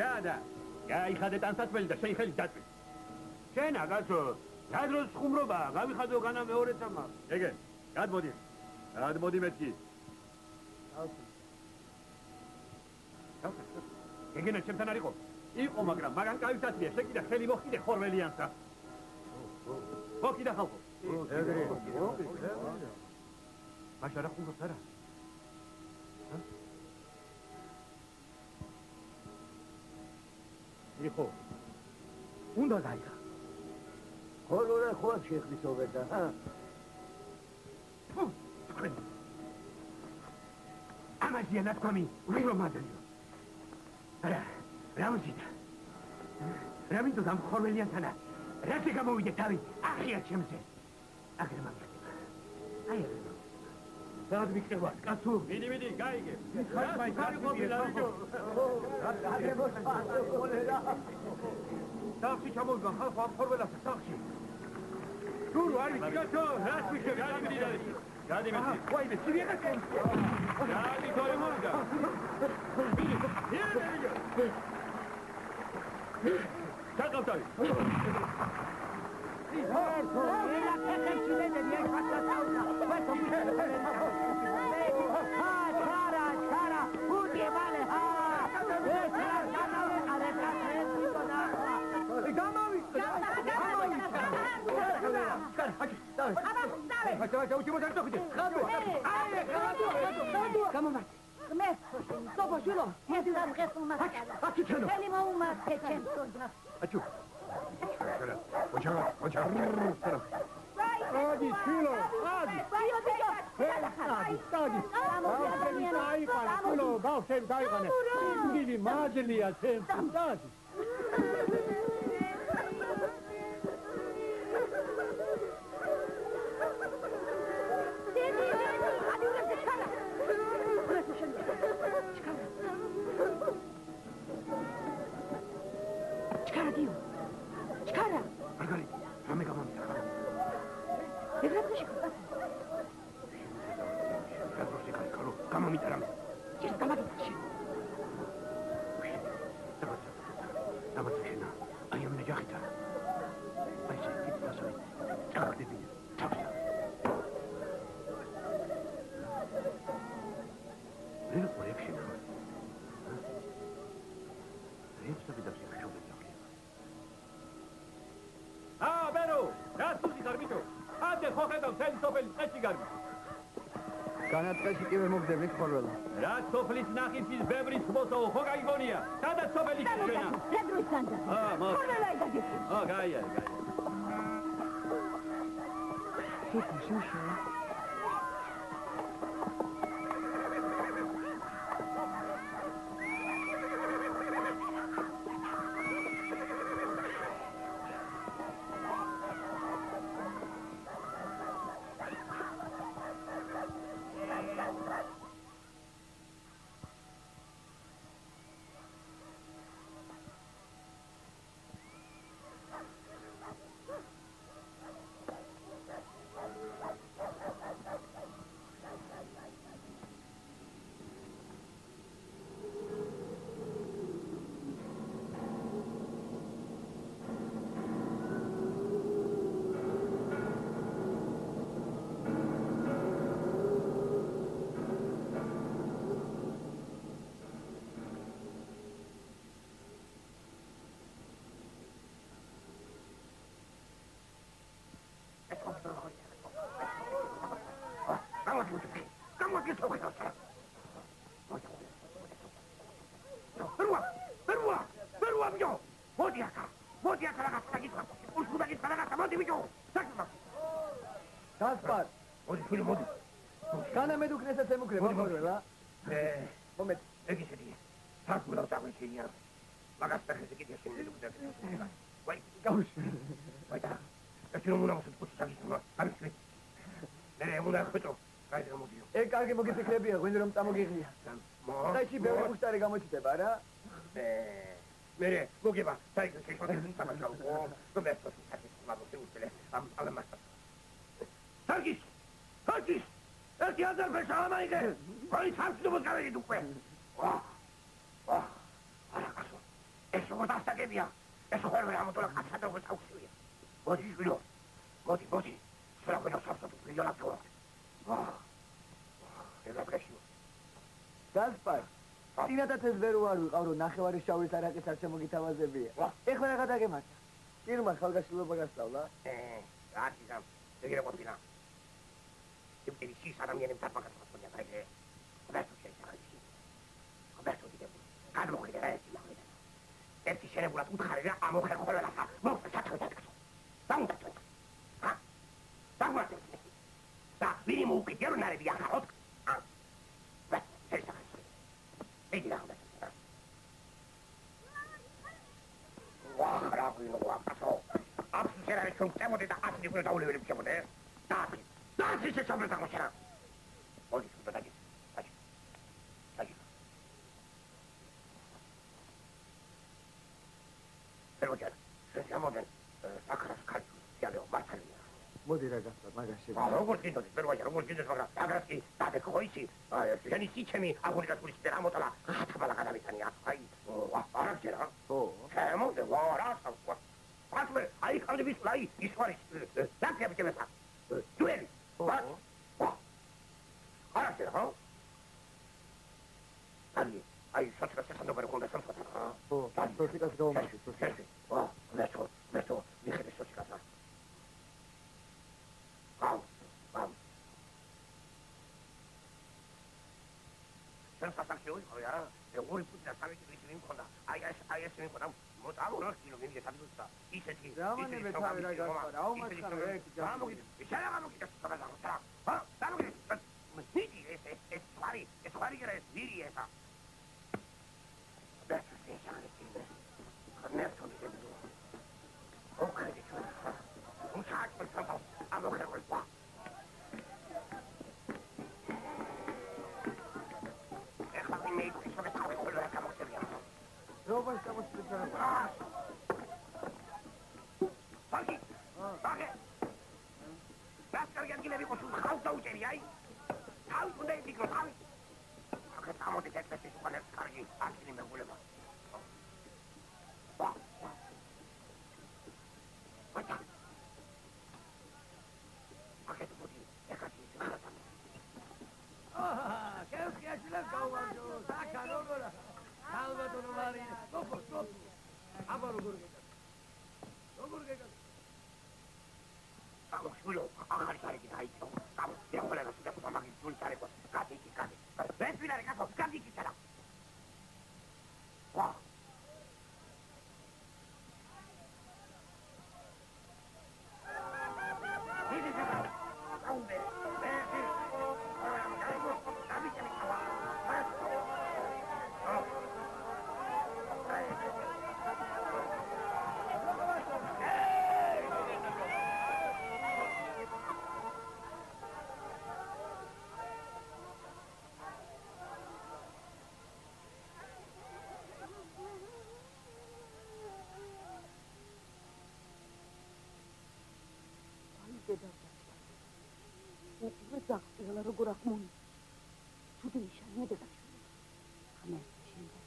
რადა. გაიხადე ტანსაცმელი და შენ ხელი დაწვი. შენ აგაცო. რა დროს ხუმრობა, გავიხადო განა მეორე წამა. ეგე. გადმოდი. გადმოდი მეთქი. ეგენა ჩემთან არ იყო. იყო, მაგრამ მაგან კავითაცია, შეკიდა ხელი მოხიდე ხორველიანსა. მოხიდა ხალხო. ეგრე. მაშა რა ხუმრობს არა? იყო. უნდა გაიგა. ხოლურა ხო შეხლისობედა, ჰა? ამაზია ნათქვამი, უიღო მადლიო. რა მზიდა? რა მინდო ამ ხორველიანთანა? რატი გამოვიდე თავი? ახია ჩემზე. აგერ მაგიხდება. აი ეს. სად მიქნება, კაცო? მიდი, გაიგე. ხარ ყოფილა, ვიჯო. აგერ მოსაყოლერა. სახში ჩამოვიდა ხალხო ამ ხორველას სახში. სულ არის კაცო, რას მიქე გაიგდი და გადი მე. ვაიმე, სივიღა ჩემ. გადი თორე მოვიდა. ჩაკავტავი. განათლაში კი ვერ მოგდებით ხორველა. რა სოფლის ნახიფის ბევრი ხმოსო ხო გაიგონია? სადაც სოფელი შენა? ცენტრისთან და. ხორველა იდაგეთ. გაია. შუშა. უკრება ხორველა. მომეთ. ეგ ისეთი. საკულო დაგვიჩინია. მაგას ფეხზე კიდე შემიძლია გუდაკეთოს. ვაი, გავშვი. ვაი და. ეს რომ უნდა მოსწყვეტ საგისმა. ამის მე უნდა ხვიტო. გაიძა მოდიო. ეგ კარგი მოგიფიქრებია, გვინდა რომ წამოგიღლია. ხაიში ბევრი მუშტარი გამოჩიტება რა? მე მოგება, საერთოდ შეხვედრა სამაშაო. რომერტოს საკითხი მაგოზე უშელე ამ ალამასა. სარგის! სარგის! ერთი აზერბაიჯანი სამაიგე! ყოი სამწუხაროდ გავიგე უკვე. ვაჰ! არაკასო. ეს როგორ დასაგებია? ეს ხოლმე ამოთოლა კაცად როგორ წაუხსნია. მოდი შვილო. მოდი. სრაგენა საფსატ პრიოლაკო. ვაჰ! ეგაფეში. გასპარ. წინადაც ეს ვერ ვარ ვიყავ რომ ნახევარი შაურის არაკის არ შემოგითავაზებია. ეხლა რა გადაგემართა? კირმა ხალხაშვილობა გასწავლა? აკისამ, ეგრე ყოფილა. ის ადამიანებს დაფაკაცმოწონია გაიგე. ხობერტო შეიძლება. ხობერტო დიდებული. გადმოხიდე რა ერთი მაგიდა. ერთი შენებულად უთხარი რა ამოხერ ხოლმე. მოხდა სათხეთაკო. დამუწყვეტ. ჰა. დამუწყვეტ. და მინიმუმ უკიდე რომ ნარები ახალოთ. ედი რა ხდება? ვაჰ, რა გვინო ვაკასო. აფსერარი რომ წემოდე და აფსი უკვე დაულეველი შემოდე. დააცი შეჩამდა მოშერა. მოდი სულ დაგი. დაგი. ეროჯერ, შემოდე. აკრას კალი. ялеო მართალია. მოდი რა გასწავლა, მაგას შევიდა. როგორ გინდოდი, პერვაჟა, როგორ გინდოს, მაგრამ აგრასკი, დადე ხოიცი, შენი სიჩემი აგურიკას გულისდე რა მოტალა, ხათაბალა გადავიტანია. აი, არაფერა. ხო. შემოდე, რა საუბარ. პასმე, აი ხავდი ვისვლა, აი, ის ვარის. დაკები ჩემესა. დუელი. არაფერა, ხო? აი, საჭრა სანდობარი კონდა სამსხატა. ხო, სოციალს გავუმართე, სოციალს. მეთო, მიხედე სოციალს. სანსაციური ხოია, ორი ფუტი და სამი კილო მიმქონდა. აი ეს მიმქონდა. მოტამორა კილო მიმდე საბიზუსტა. ისეთი. რამანები თავი რა გასწარა, აუმაცხარ ერთი გამოგი. შეიძლება გამოგიდა საბაზაროა. ჰა, გამოგიდა. მიდი ეს ხარი გერა ეს ვირი ესა. და ეს ახალი. ხნერთო მიდება. ოქრე ჩოხა. უჩაკ პერფექტო. ამოხერხა. რობას გამოსწრება? ბაგი. დასკარი ადგილები ყოსულ ხალხს დაუჭერი, აი. თავი უნდა იფიქრო, თავი. აქ ამოდი ტექსტის უკან ერთ კარგი აკინი მეგულება. ზახტილა როგორ ახმონი. თუდი შენ მე დაგშვი. ხმე შენ და.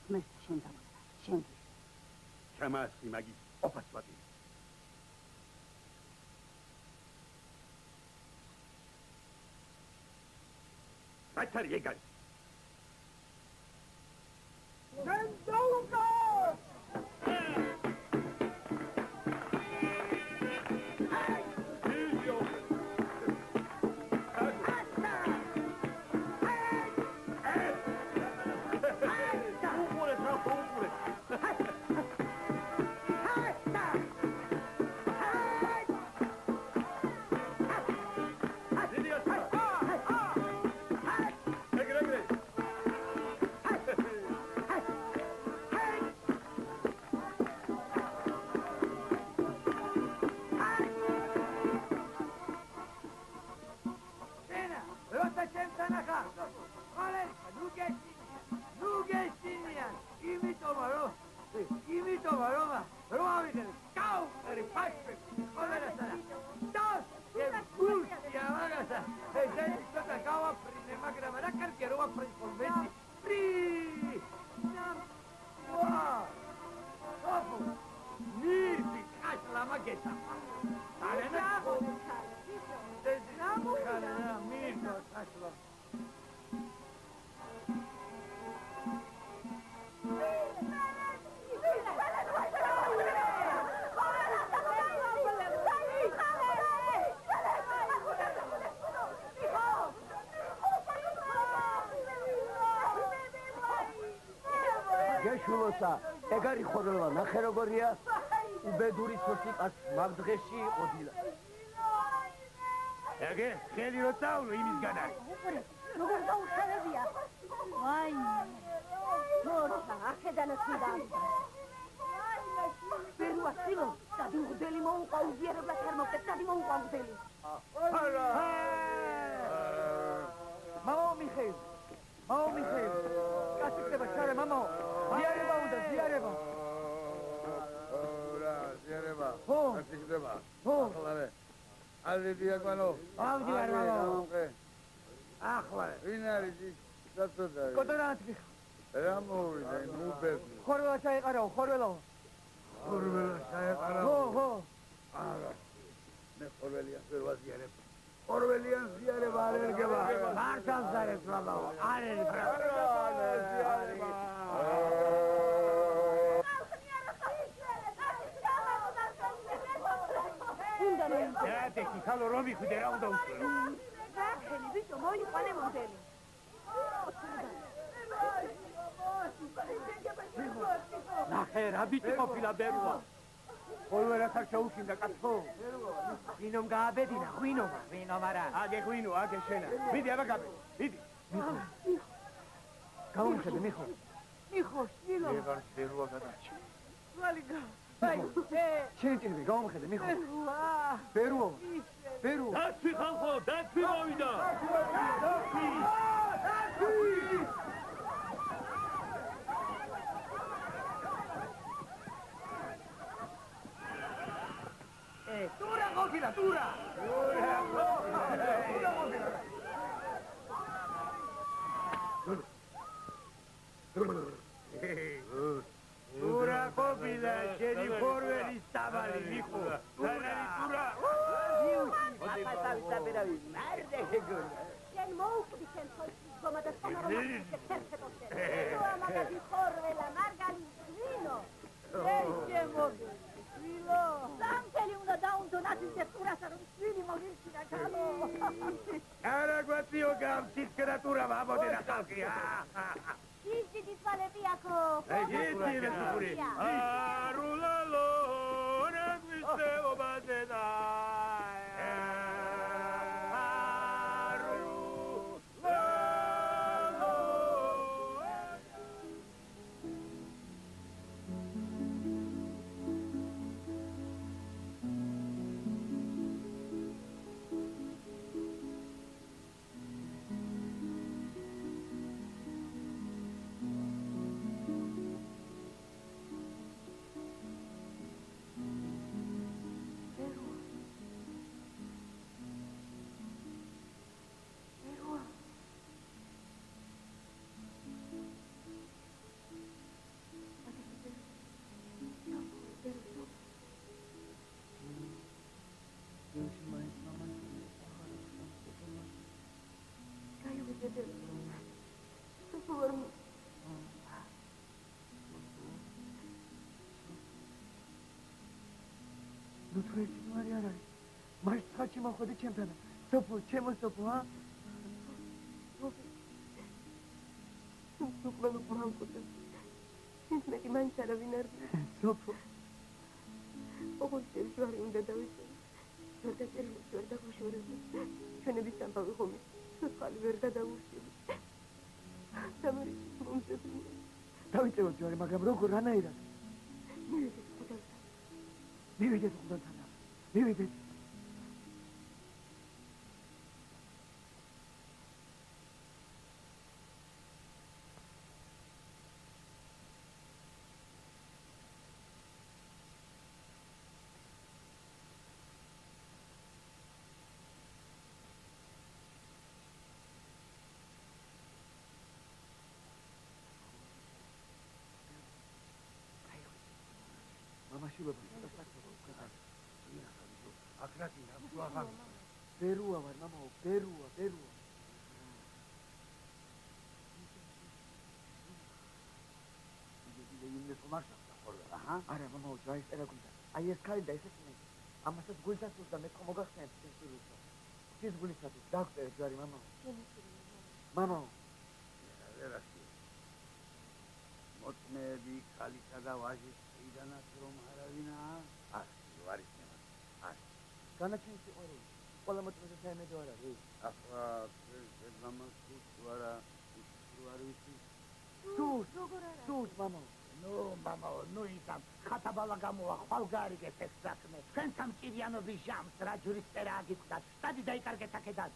ხმე შენ და. შენ. ჩამასი მაგი ოფასვატი. საერთოდ ეგარი. შენ დაუკა! არა კარგია რომ აფრინკო მეცი. ფრი! ვა! ოფო! ნირი კაშლა მაგეთა. არანა ხარა მირდო კაშლა. გეშულოსა, ეგარი ხორელვა ნახე როგორია? უბედური სოსიკას მაგდღეში იყოდილა. ეგე, ხელი რო წავლო იმისგან არის. როგორ დაუხელებია? ვაი. ნორჩა, ახედანაც მიდა. ბერუა სილო, დადი მგდელი მოუყვა უზიარებლად თერმოფტებს, დადი მოუყვა მგდელი. არა. მამა მიხეილ. მამა მიხეილ. კაცი ხდება მამა. ზიარება უნდა, ზიარება. რა, ზიარება. ხო. კაცი ხდება. ხო. ახლა ალე დიაკვანო. ავდივარ მამა. ახლა ვინ არის ის? საწოდა. კოდორანტი. რა მოვიდა, ნუბები. ხორველა ჩაიყარავ, ხორველა. ხორველა ჩაეყარა. ხო, ხო. არა. მე ხორველიას ვერ ვაზიარებ. ხორველიანს ზიარება არ ერგება. მართალ ზარებს მამაო, არ ერგება. ზიარება. ეთიკი ხალო რომი ხუდე რა უნდა უშურო. ხელი ბიჭო, მოიყვანე მოდელი. ნახე, რა ბიჭი ყოფილა ბერუა. ხოლმე რა შეუშინდა კაცო. ვინომ გააბედინა, ღვინომა, ვინომ არა. აგე ღვინო, აგე შენა. მიდი აბა გაბე. მიდი. გაუმხედე, მიხო. მიხო, შილო. ეგარ ბერუა გადაჭი. ვალიგა. აი, შეჭირები, გაუმხედე, მიხო. ვა. ბერუა. ბერუა. დაცვი ხალხო, დაცვი მოვიდა. ტურა ყოფილა, ტურა. ტურა ყოფილა, შენი ხორველი სტაბალი მიხო. ტურა. შენ მოუკვდი შენ ხომა და სამარო მაგარი ხორველა, მარგალი, ვინო. შენ მოგე. ვილო. სამთელი უნდა დაუნდო ნაცისე ტურასა რომ შვილი მოგირჩინა გალო. არა გვაწიო გამციცკრა ტურა ვამოდენა ხალხია. ისიც ისვალები აქო. იცი ვესური. არულალო ნაგვისეო ბაზედა. ნუ თუ ერთი მარი არ არის. მას ხაჩი მოხვედი ჩემთან. სოფო, ჩემო სოფო, ა? სოფო მამკუტე. მე მაინც არავინ არ ვიცი. სოფო. ოღონდ ჯვარი უნდა დავიწყო. ვერ დაწერილი, ვერ დაგვაშორებო. ჩვენების ამბავი ხომი. სოფალი ვერ გადავურჩიო. სამარი მომწევი. დავიწეროთ ჯვარი, მაგრამ როგორ რანაირად? მივიდეთ ხუდალთან. მივიდეთ ხუდალთან. მივიდეთ. ბერუა ვარ, მამაო, ბერუა. არა, მამაო, დაისწერა გულდა. აი ეს ქალი და ესეც მე. ამასაც გულისასურს და მე თქო მოგახსენებ სისულისო. ღვთის გულისათვის დაგწერე ჯვარი, მამაო. მამაო. მოწმეები ქალისა და ვაჟის წიდანაც რომ არავინაა, ასი ვარის ნემა. განაჩენი სიყვარული. ყველა მოწმეზე საიმედო არ არის. ახლა ეს გამასუს ვარა, ის არ ვიცი. სულს, მამაო. ნუ მამაო, ნუ ისამ ხათაბალა გამოვა ხვალგარიგეთ ეს საქმე. თქვენ სამჭირიანობის ჟამს რა ჯურისტერა აგიკვდათ. სტადი დაიკარგეთ აქედან.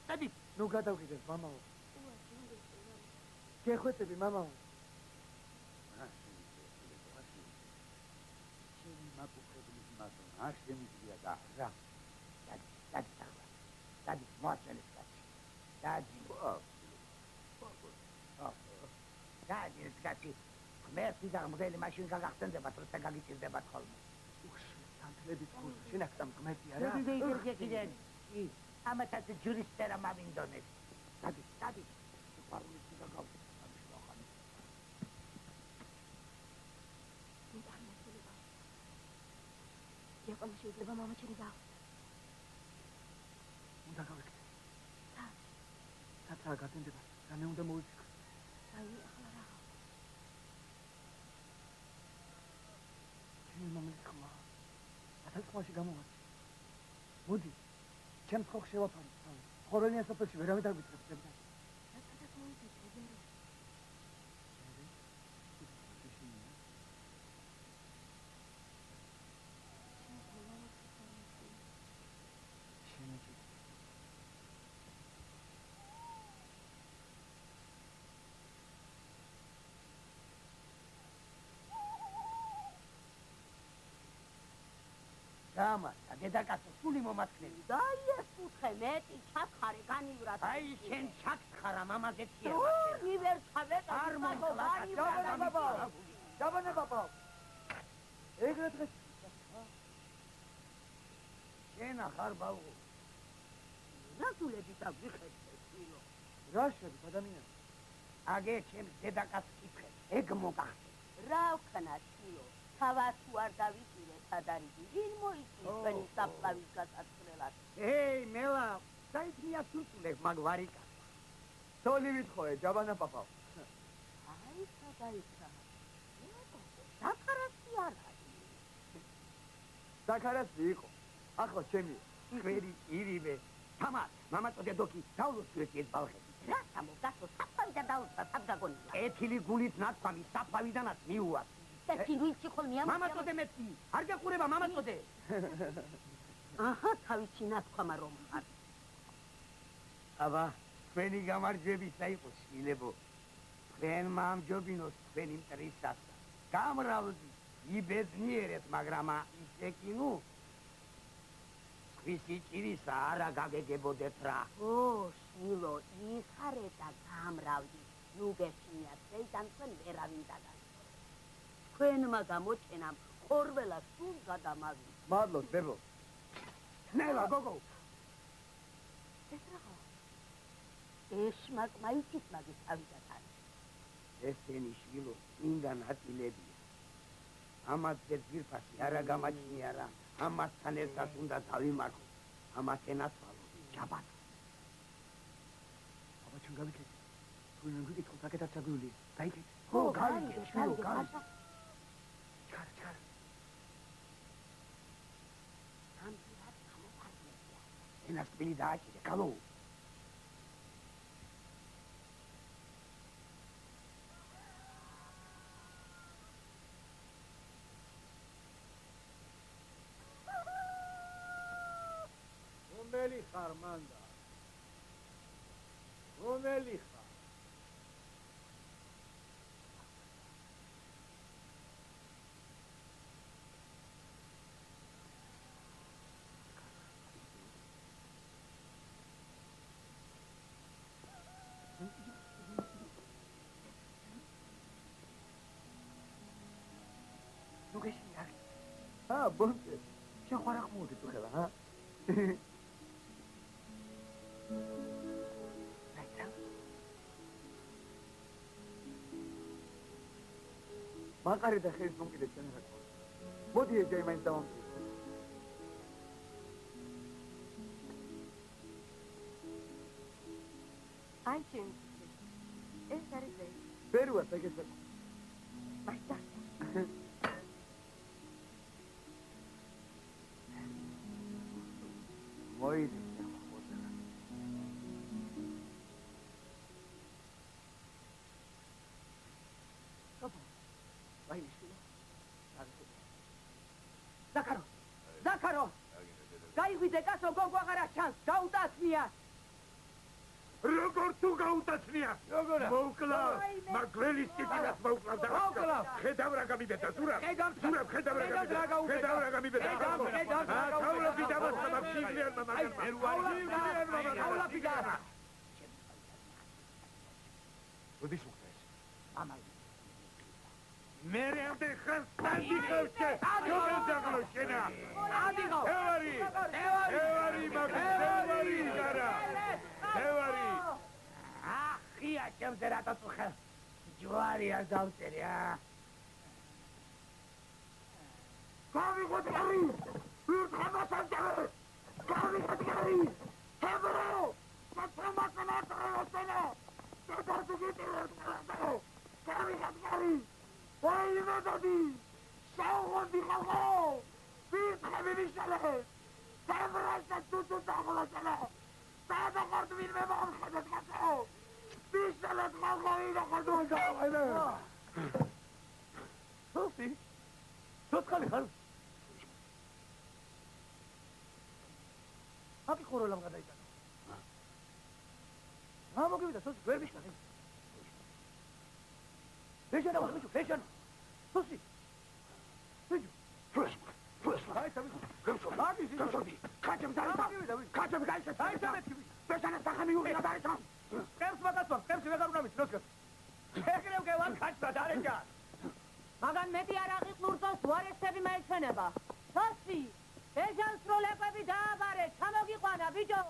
სტადი. ნუ გადავყიდეთ, მამაო. გეხვეწები, მამაო. შენი მაკუხებლის მასო, არ შემიძლია და რა. სტადი, მოაწმენეს კაცი. სტადი. სტადი, კაცი. ღმერთი და მგელი მაშინ გაგახსენდებათ, როცა გაგიჭირდებათ ხოლმე. სანთლების კურსი, შენ აქ სამ ღმერთი არა? კიდენ. ამათაც ჯურისტერა მამინდონეს. სტადი. სიყვარულის და გავხსნა. იაპონიაში შეიძლება მამაჩემი დაახვდა. უნდა გავიქცე. სათრა გატენდება, რამე უნდა მოვიფიქრო. აი, ახლა რა. ჩემი მამის ხმა. ათასხმაში გამოვადი. მოდი, ჩემს ხო შევაფაროთ. ხორელიან სოფელში ვერავე დაგვიწყებს დებდა. სადაც მოვიფიქრე, ბერო. გამართა, დედაკაცო, სული მომაწყნელი. და ეს უთხე მეტი ჩათხარე განივრა. აი, შენ ჩაქსხარა მამაზე თუ ციერა. ნივერ ჩავეტა. არ მომხლა, დაბანე ბაბა. ეგრე დღეს შენ ახარ ბავო. ნაზულები დაგვიხედე, წილო. რა შედი ადამიანი? აგე ჩემს დედაკაცს კითხე, ეგ მოგახსენე. რა ვქნა, წილო? თავა თუ არ დავიჭირე, სად არის? ვინ მოიწვის თქვენი საფლავის გასაცვლელად? ეი, მელა, საითმია სულწულებ მაგვარიკა. თოლი ვითხოვე, ჯაბანა პაპაო. აი, სადაიქცა. საკარასი არ არის. საკარასი იყო. ახლა ჩემი. ხვერი ირიბე. თამარ, მამაწოდე დოკი, დაულოცეთ ეს ბალხები. რა სამოგასო, საფავიდან დაუსვა, სადგაგონია. ეთილი გულით ნათქვამი, საფავიდანაც მიუვას. და ჩინუიცი ხოლმე ამ მამაწოდე მეტი, არ გახურება მამაწოდე. აჰა, თავისი ნათქვამა რომ ხარ. აბა, თქვენი გამარჯვებისა იყოს, შვილებო. თქვენმა ამჯობინოს თქვენი მტრისასა. გამრავლდი, იბედნიერეთ, მაგრამ ისე კი ნუ. ვისი ჭირისა არა გაგეგებოდეთ რა. ო, შვილო, იხარე და გამრავლდი. ნუ გეშინიათ, შეითან თქვენ ვერავინ დაგან. თქვენმა გამოჩენამ ხორველა სულ გადამავიდა. მადლობ, ბებო. ნელა, გოგო. ეს რა? ეს მაგმა იცის მაგის თავიდან არის. ესენი შვილო, წმინდა ნაწილებია. ამათზე ძირფასი არა გამაჩნია რა. ამათთან ერთად უნდა დავიმარხო. ამათ ენაცვალო, ჯაბათ. აბა ჩვენ გავიქეთ. თუ მე ვიკითხოთ, აქეთაც აგვივლია. გაიქეთ. ხო, გავიქეთ, შვილო, გავიქეთ. ჩქარა. ამბირად გამოფარგლებია. ენას პირი დააჭირე, გალო. რომელი ხარ მანდა? რომელი ხარ? ნუ გეშინი აქ. ბონდე. შენ ხარ ახმოვდი თუ ხელა, ჰა? მაღარი და ხელს მომკიდე ჩვენ რა. მოდი ეჯაი მაინც დავამტკიცო. აი ჩემი ეს არის ეს ბერუა ეგეც მასტა მოიდი ზაქარო გაიღვიდე კაცო გოგო აღარა ჩანს გაუტაცნია როგორ თუ გაუტაცნია? როგორა? მოუკლა, მაგველის კიტინას მოუკლა და მოუკლა. ხედავ რა გამიბედა, ზურაბ. ხედავ ხედავ რა გამიბედა. ხედავ რა გამიბედა. თავლები დამასწა მაგშიგლიანმა მაგარმა. აულა ფიგარა. როდის მოხდეს? ამალ. მე რამდენ ხანს დაგიხევჩე. როგორ შენა? ადიღო. ევარი მაგარი გარა. ევარი. ახია ჩემზე რატო თუ ხელ ჯვარი არ დავწერე ა? გამიგოდი. ვირთხებასანჯარე. გამიგოდი. ჰებრო. მათამაკნატროსენა. დაგაგიტირე. გამიგოდი. ვაი მედოდი. საუღონდი ხალხო. ვირთხები მიშალე. ჰებროსა თუთუ დაღლასენა. Sada gordmin me mam khadat khato. Bisalat khalqi da khadun gaile. Sofi. Tot khali khal. Abi khorolam gadaita. Ha mo gibida Sofi ver bishka. Lejana wa mishu lejana. Sofi. Leju. Fresh. Hai tabi. Gamsobi. Khatam daita. Khatam daita. Besana sakhami ugi daita. Kems magatwa, kems vegarunami noska. Ekrev gevan khatsa dareja. მაგან მეტი არ აღიყვურდოს ვარესები მაეჩვენება. სოსი, ეჟანს როლებები დააბარე, ჩამოგიყვანა ბიჭო.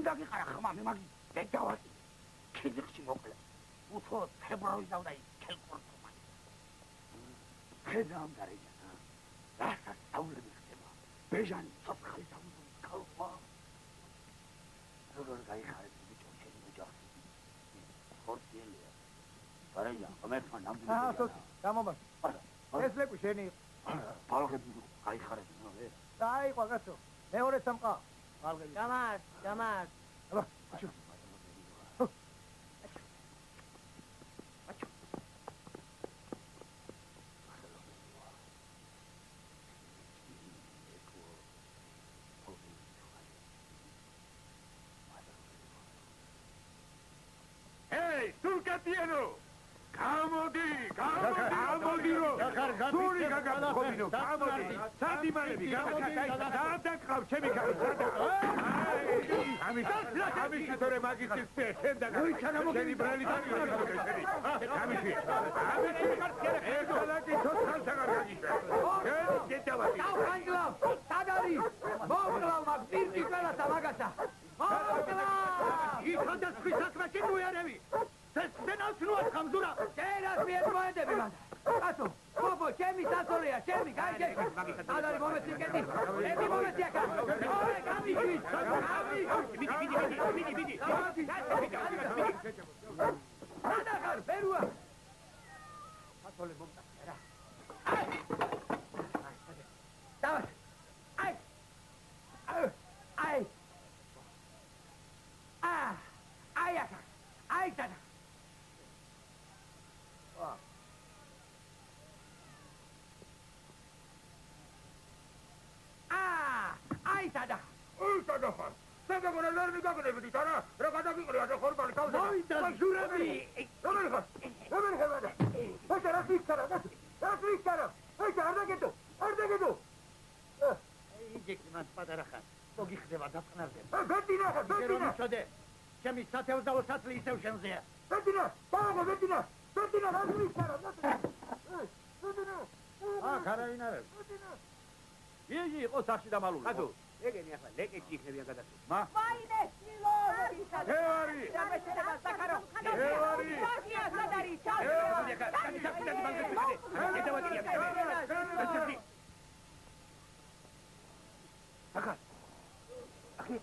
მინდა გიყარა ხმა მე მაგი დედავატი ქიდიხში მოკლე უთო თებროი დავდა ქელკორტმა ხედავ დარეჯა რასაც დაულები ხდება ბეჟანი სოფხალი დაუნდა ქალყვა როგორ გაიხარეთ ბიჭო შენი ოჯახი ხორციელია დარეჯა ამერტმა ნამდვილად გამომარ ეს ლეკუ შენი ბალღები გაიხარეთ ნო დაიყვა კაცო მეორე სამყა ბალღები ჯამარ აბა აჩო Hey, Turcatiano! Გამოდირო! სული გაგამოდირო! გამოდი! სადიმალები, გადაგყავ ჩემი კაცი, ამისი თორე მაგისტრის შენ შენი ბრალი დაგირო შენი. ამისი ეხლა კი თოთალ დაგაგიშვე. შენ გეტავდი. დავხანჯლავ, სადარი, მოვკლავ მაგ პირკი ყველა სამაგაცა. მოვკლავ! იქადა ხრი საქმე შემოიარევი. სენას ნუა ხამზურა. სენას მიეთმოედები მან. კაცო, ბობო, ჩემი სასოლია, ჩემი, გაიგე. სადარი მომეციკეთი. ები მომეცია კაცო. ოე, გამიშვი. მიდი. სადაგარ, ბერუა. სასოლე მომწაკერა. დავას. აი. აი, დადა. დადა. უსადახარ. საგებონა ლერნი გაგნებდი და რა გადაგიყრია და ხორბალი თავზე. მოიდა ზურაბი. როგორ ხარ? ეს რა ფიქრა? ეს არ დაგეტო. დაგედო. იჯექი მას პატარა ხარ. მოგიხდება დაწყნარდება. ბეტინა, ბეტინა. შოდე. ჩემი სათევზაო სათლი ისევ შენზეა. ბეტინა, ბაბა ბეტინა. ბეტინა, რაზმისარა, ბეტინა. ქარავინ არ არის. იგი იყო სახში დამალული. ხადო, ეგენი ახლა ლეკეჭი იქნებიან გადასული. ვაიმე, სილო, ევარი. დამეცედა საკარო. ევარი. სახია სადარი, ჩავ. Sakar. Akhi.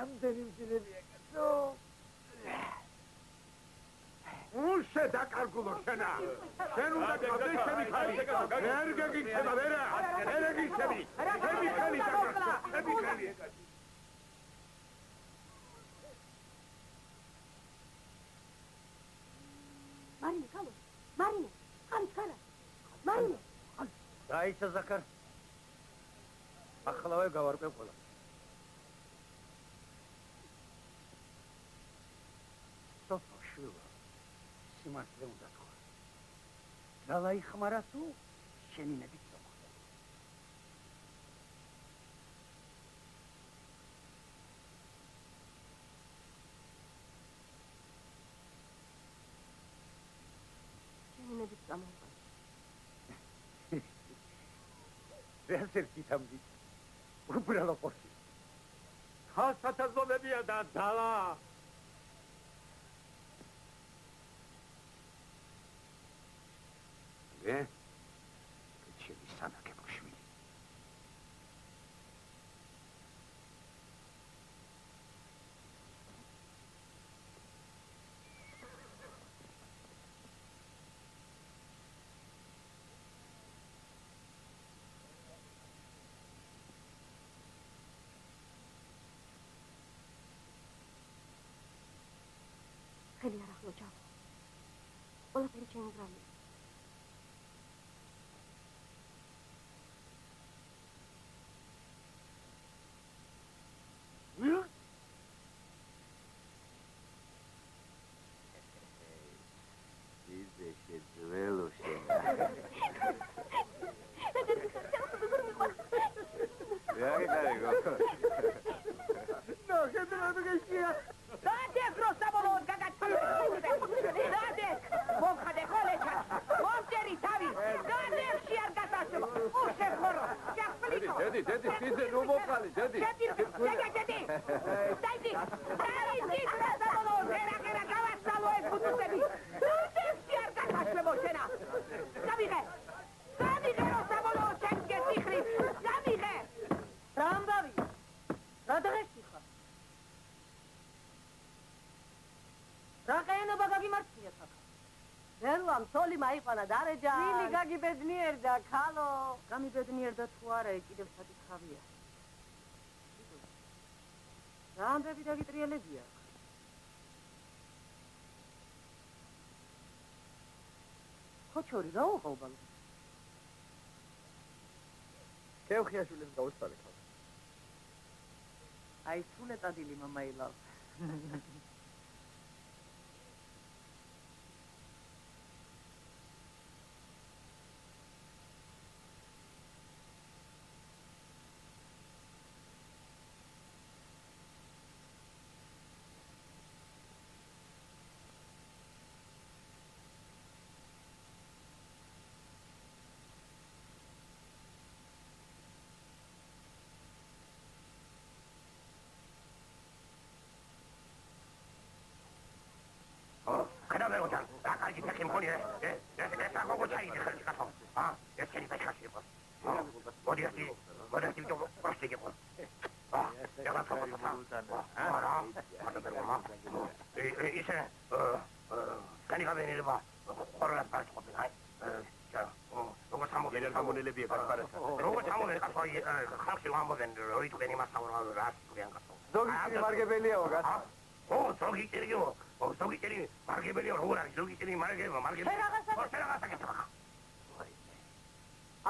რამდენი მძინებია კაცო? უშე დაკარგულო შენა. შენ უნდა გაგდეს ჩემი ხალი. ვერ გაგიქცევა ვერა. ვერ გაგიქცევი. ჩემი ხალი დაკარგა. ჩემი ხალი. მარინე, კალო. მარინე, ხალის ხარა. მარინე. დაიცა ზაქარ. ახლავე გავარკვევ ყველა. სოფშულა. სიმართლე უნდა თქვა. დალაიხმარა თუ შენი ნებით მოხდა. შენი ნებით წამოვა. ეს ერთი თამბი. უბრალო ყოსი. ხალხსათაზომებია და დალა. ჩემი სანაკებო შვილი. ხელი არ ახლო ჩავ. ყველაფერი ჩემი გრამია. მაიყანა დარეჯა. ვილი გაგიბედნიერდა, ხალო. გამიბედნიერდა თუ არა, კიდევ საკითხავია. რამდენი დაგიტრიალებია? ხოჩორი რა უყობა? ქევხიაშვილის დაუსწრე ხალ. აი სულე ტადილი მომაილავ.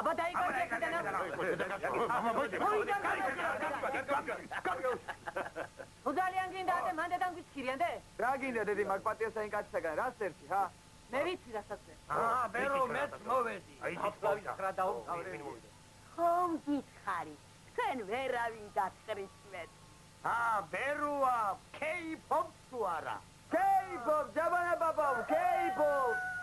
აბა დაიკარგე თუ ძალიან გინდა და მანდ დამგვიჩქირიან და რა გინდა დედი მაგ პატიასთან კაცისაგან რას ერთი ხა მე ვიცი რასაც ბერო მეც მოვედი. აფლავის ხრა დაუყავრი. ხომ გითხარი თქვენ ვერავინ გაცხრისმეთ ბეროა, კეიფობს თუ არა? კეიფობ, ჯაბანა ბაბავ, კეიფობ.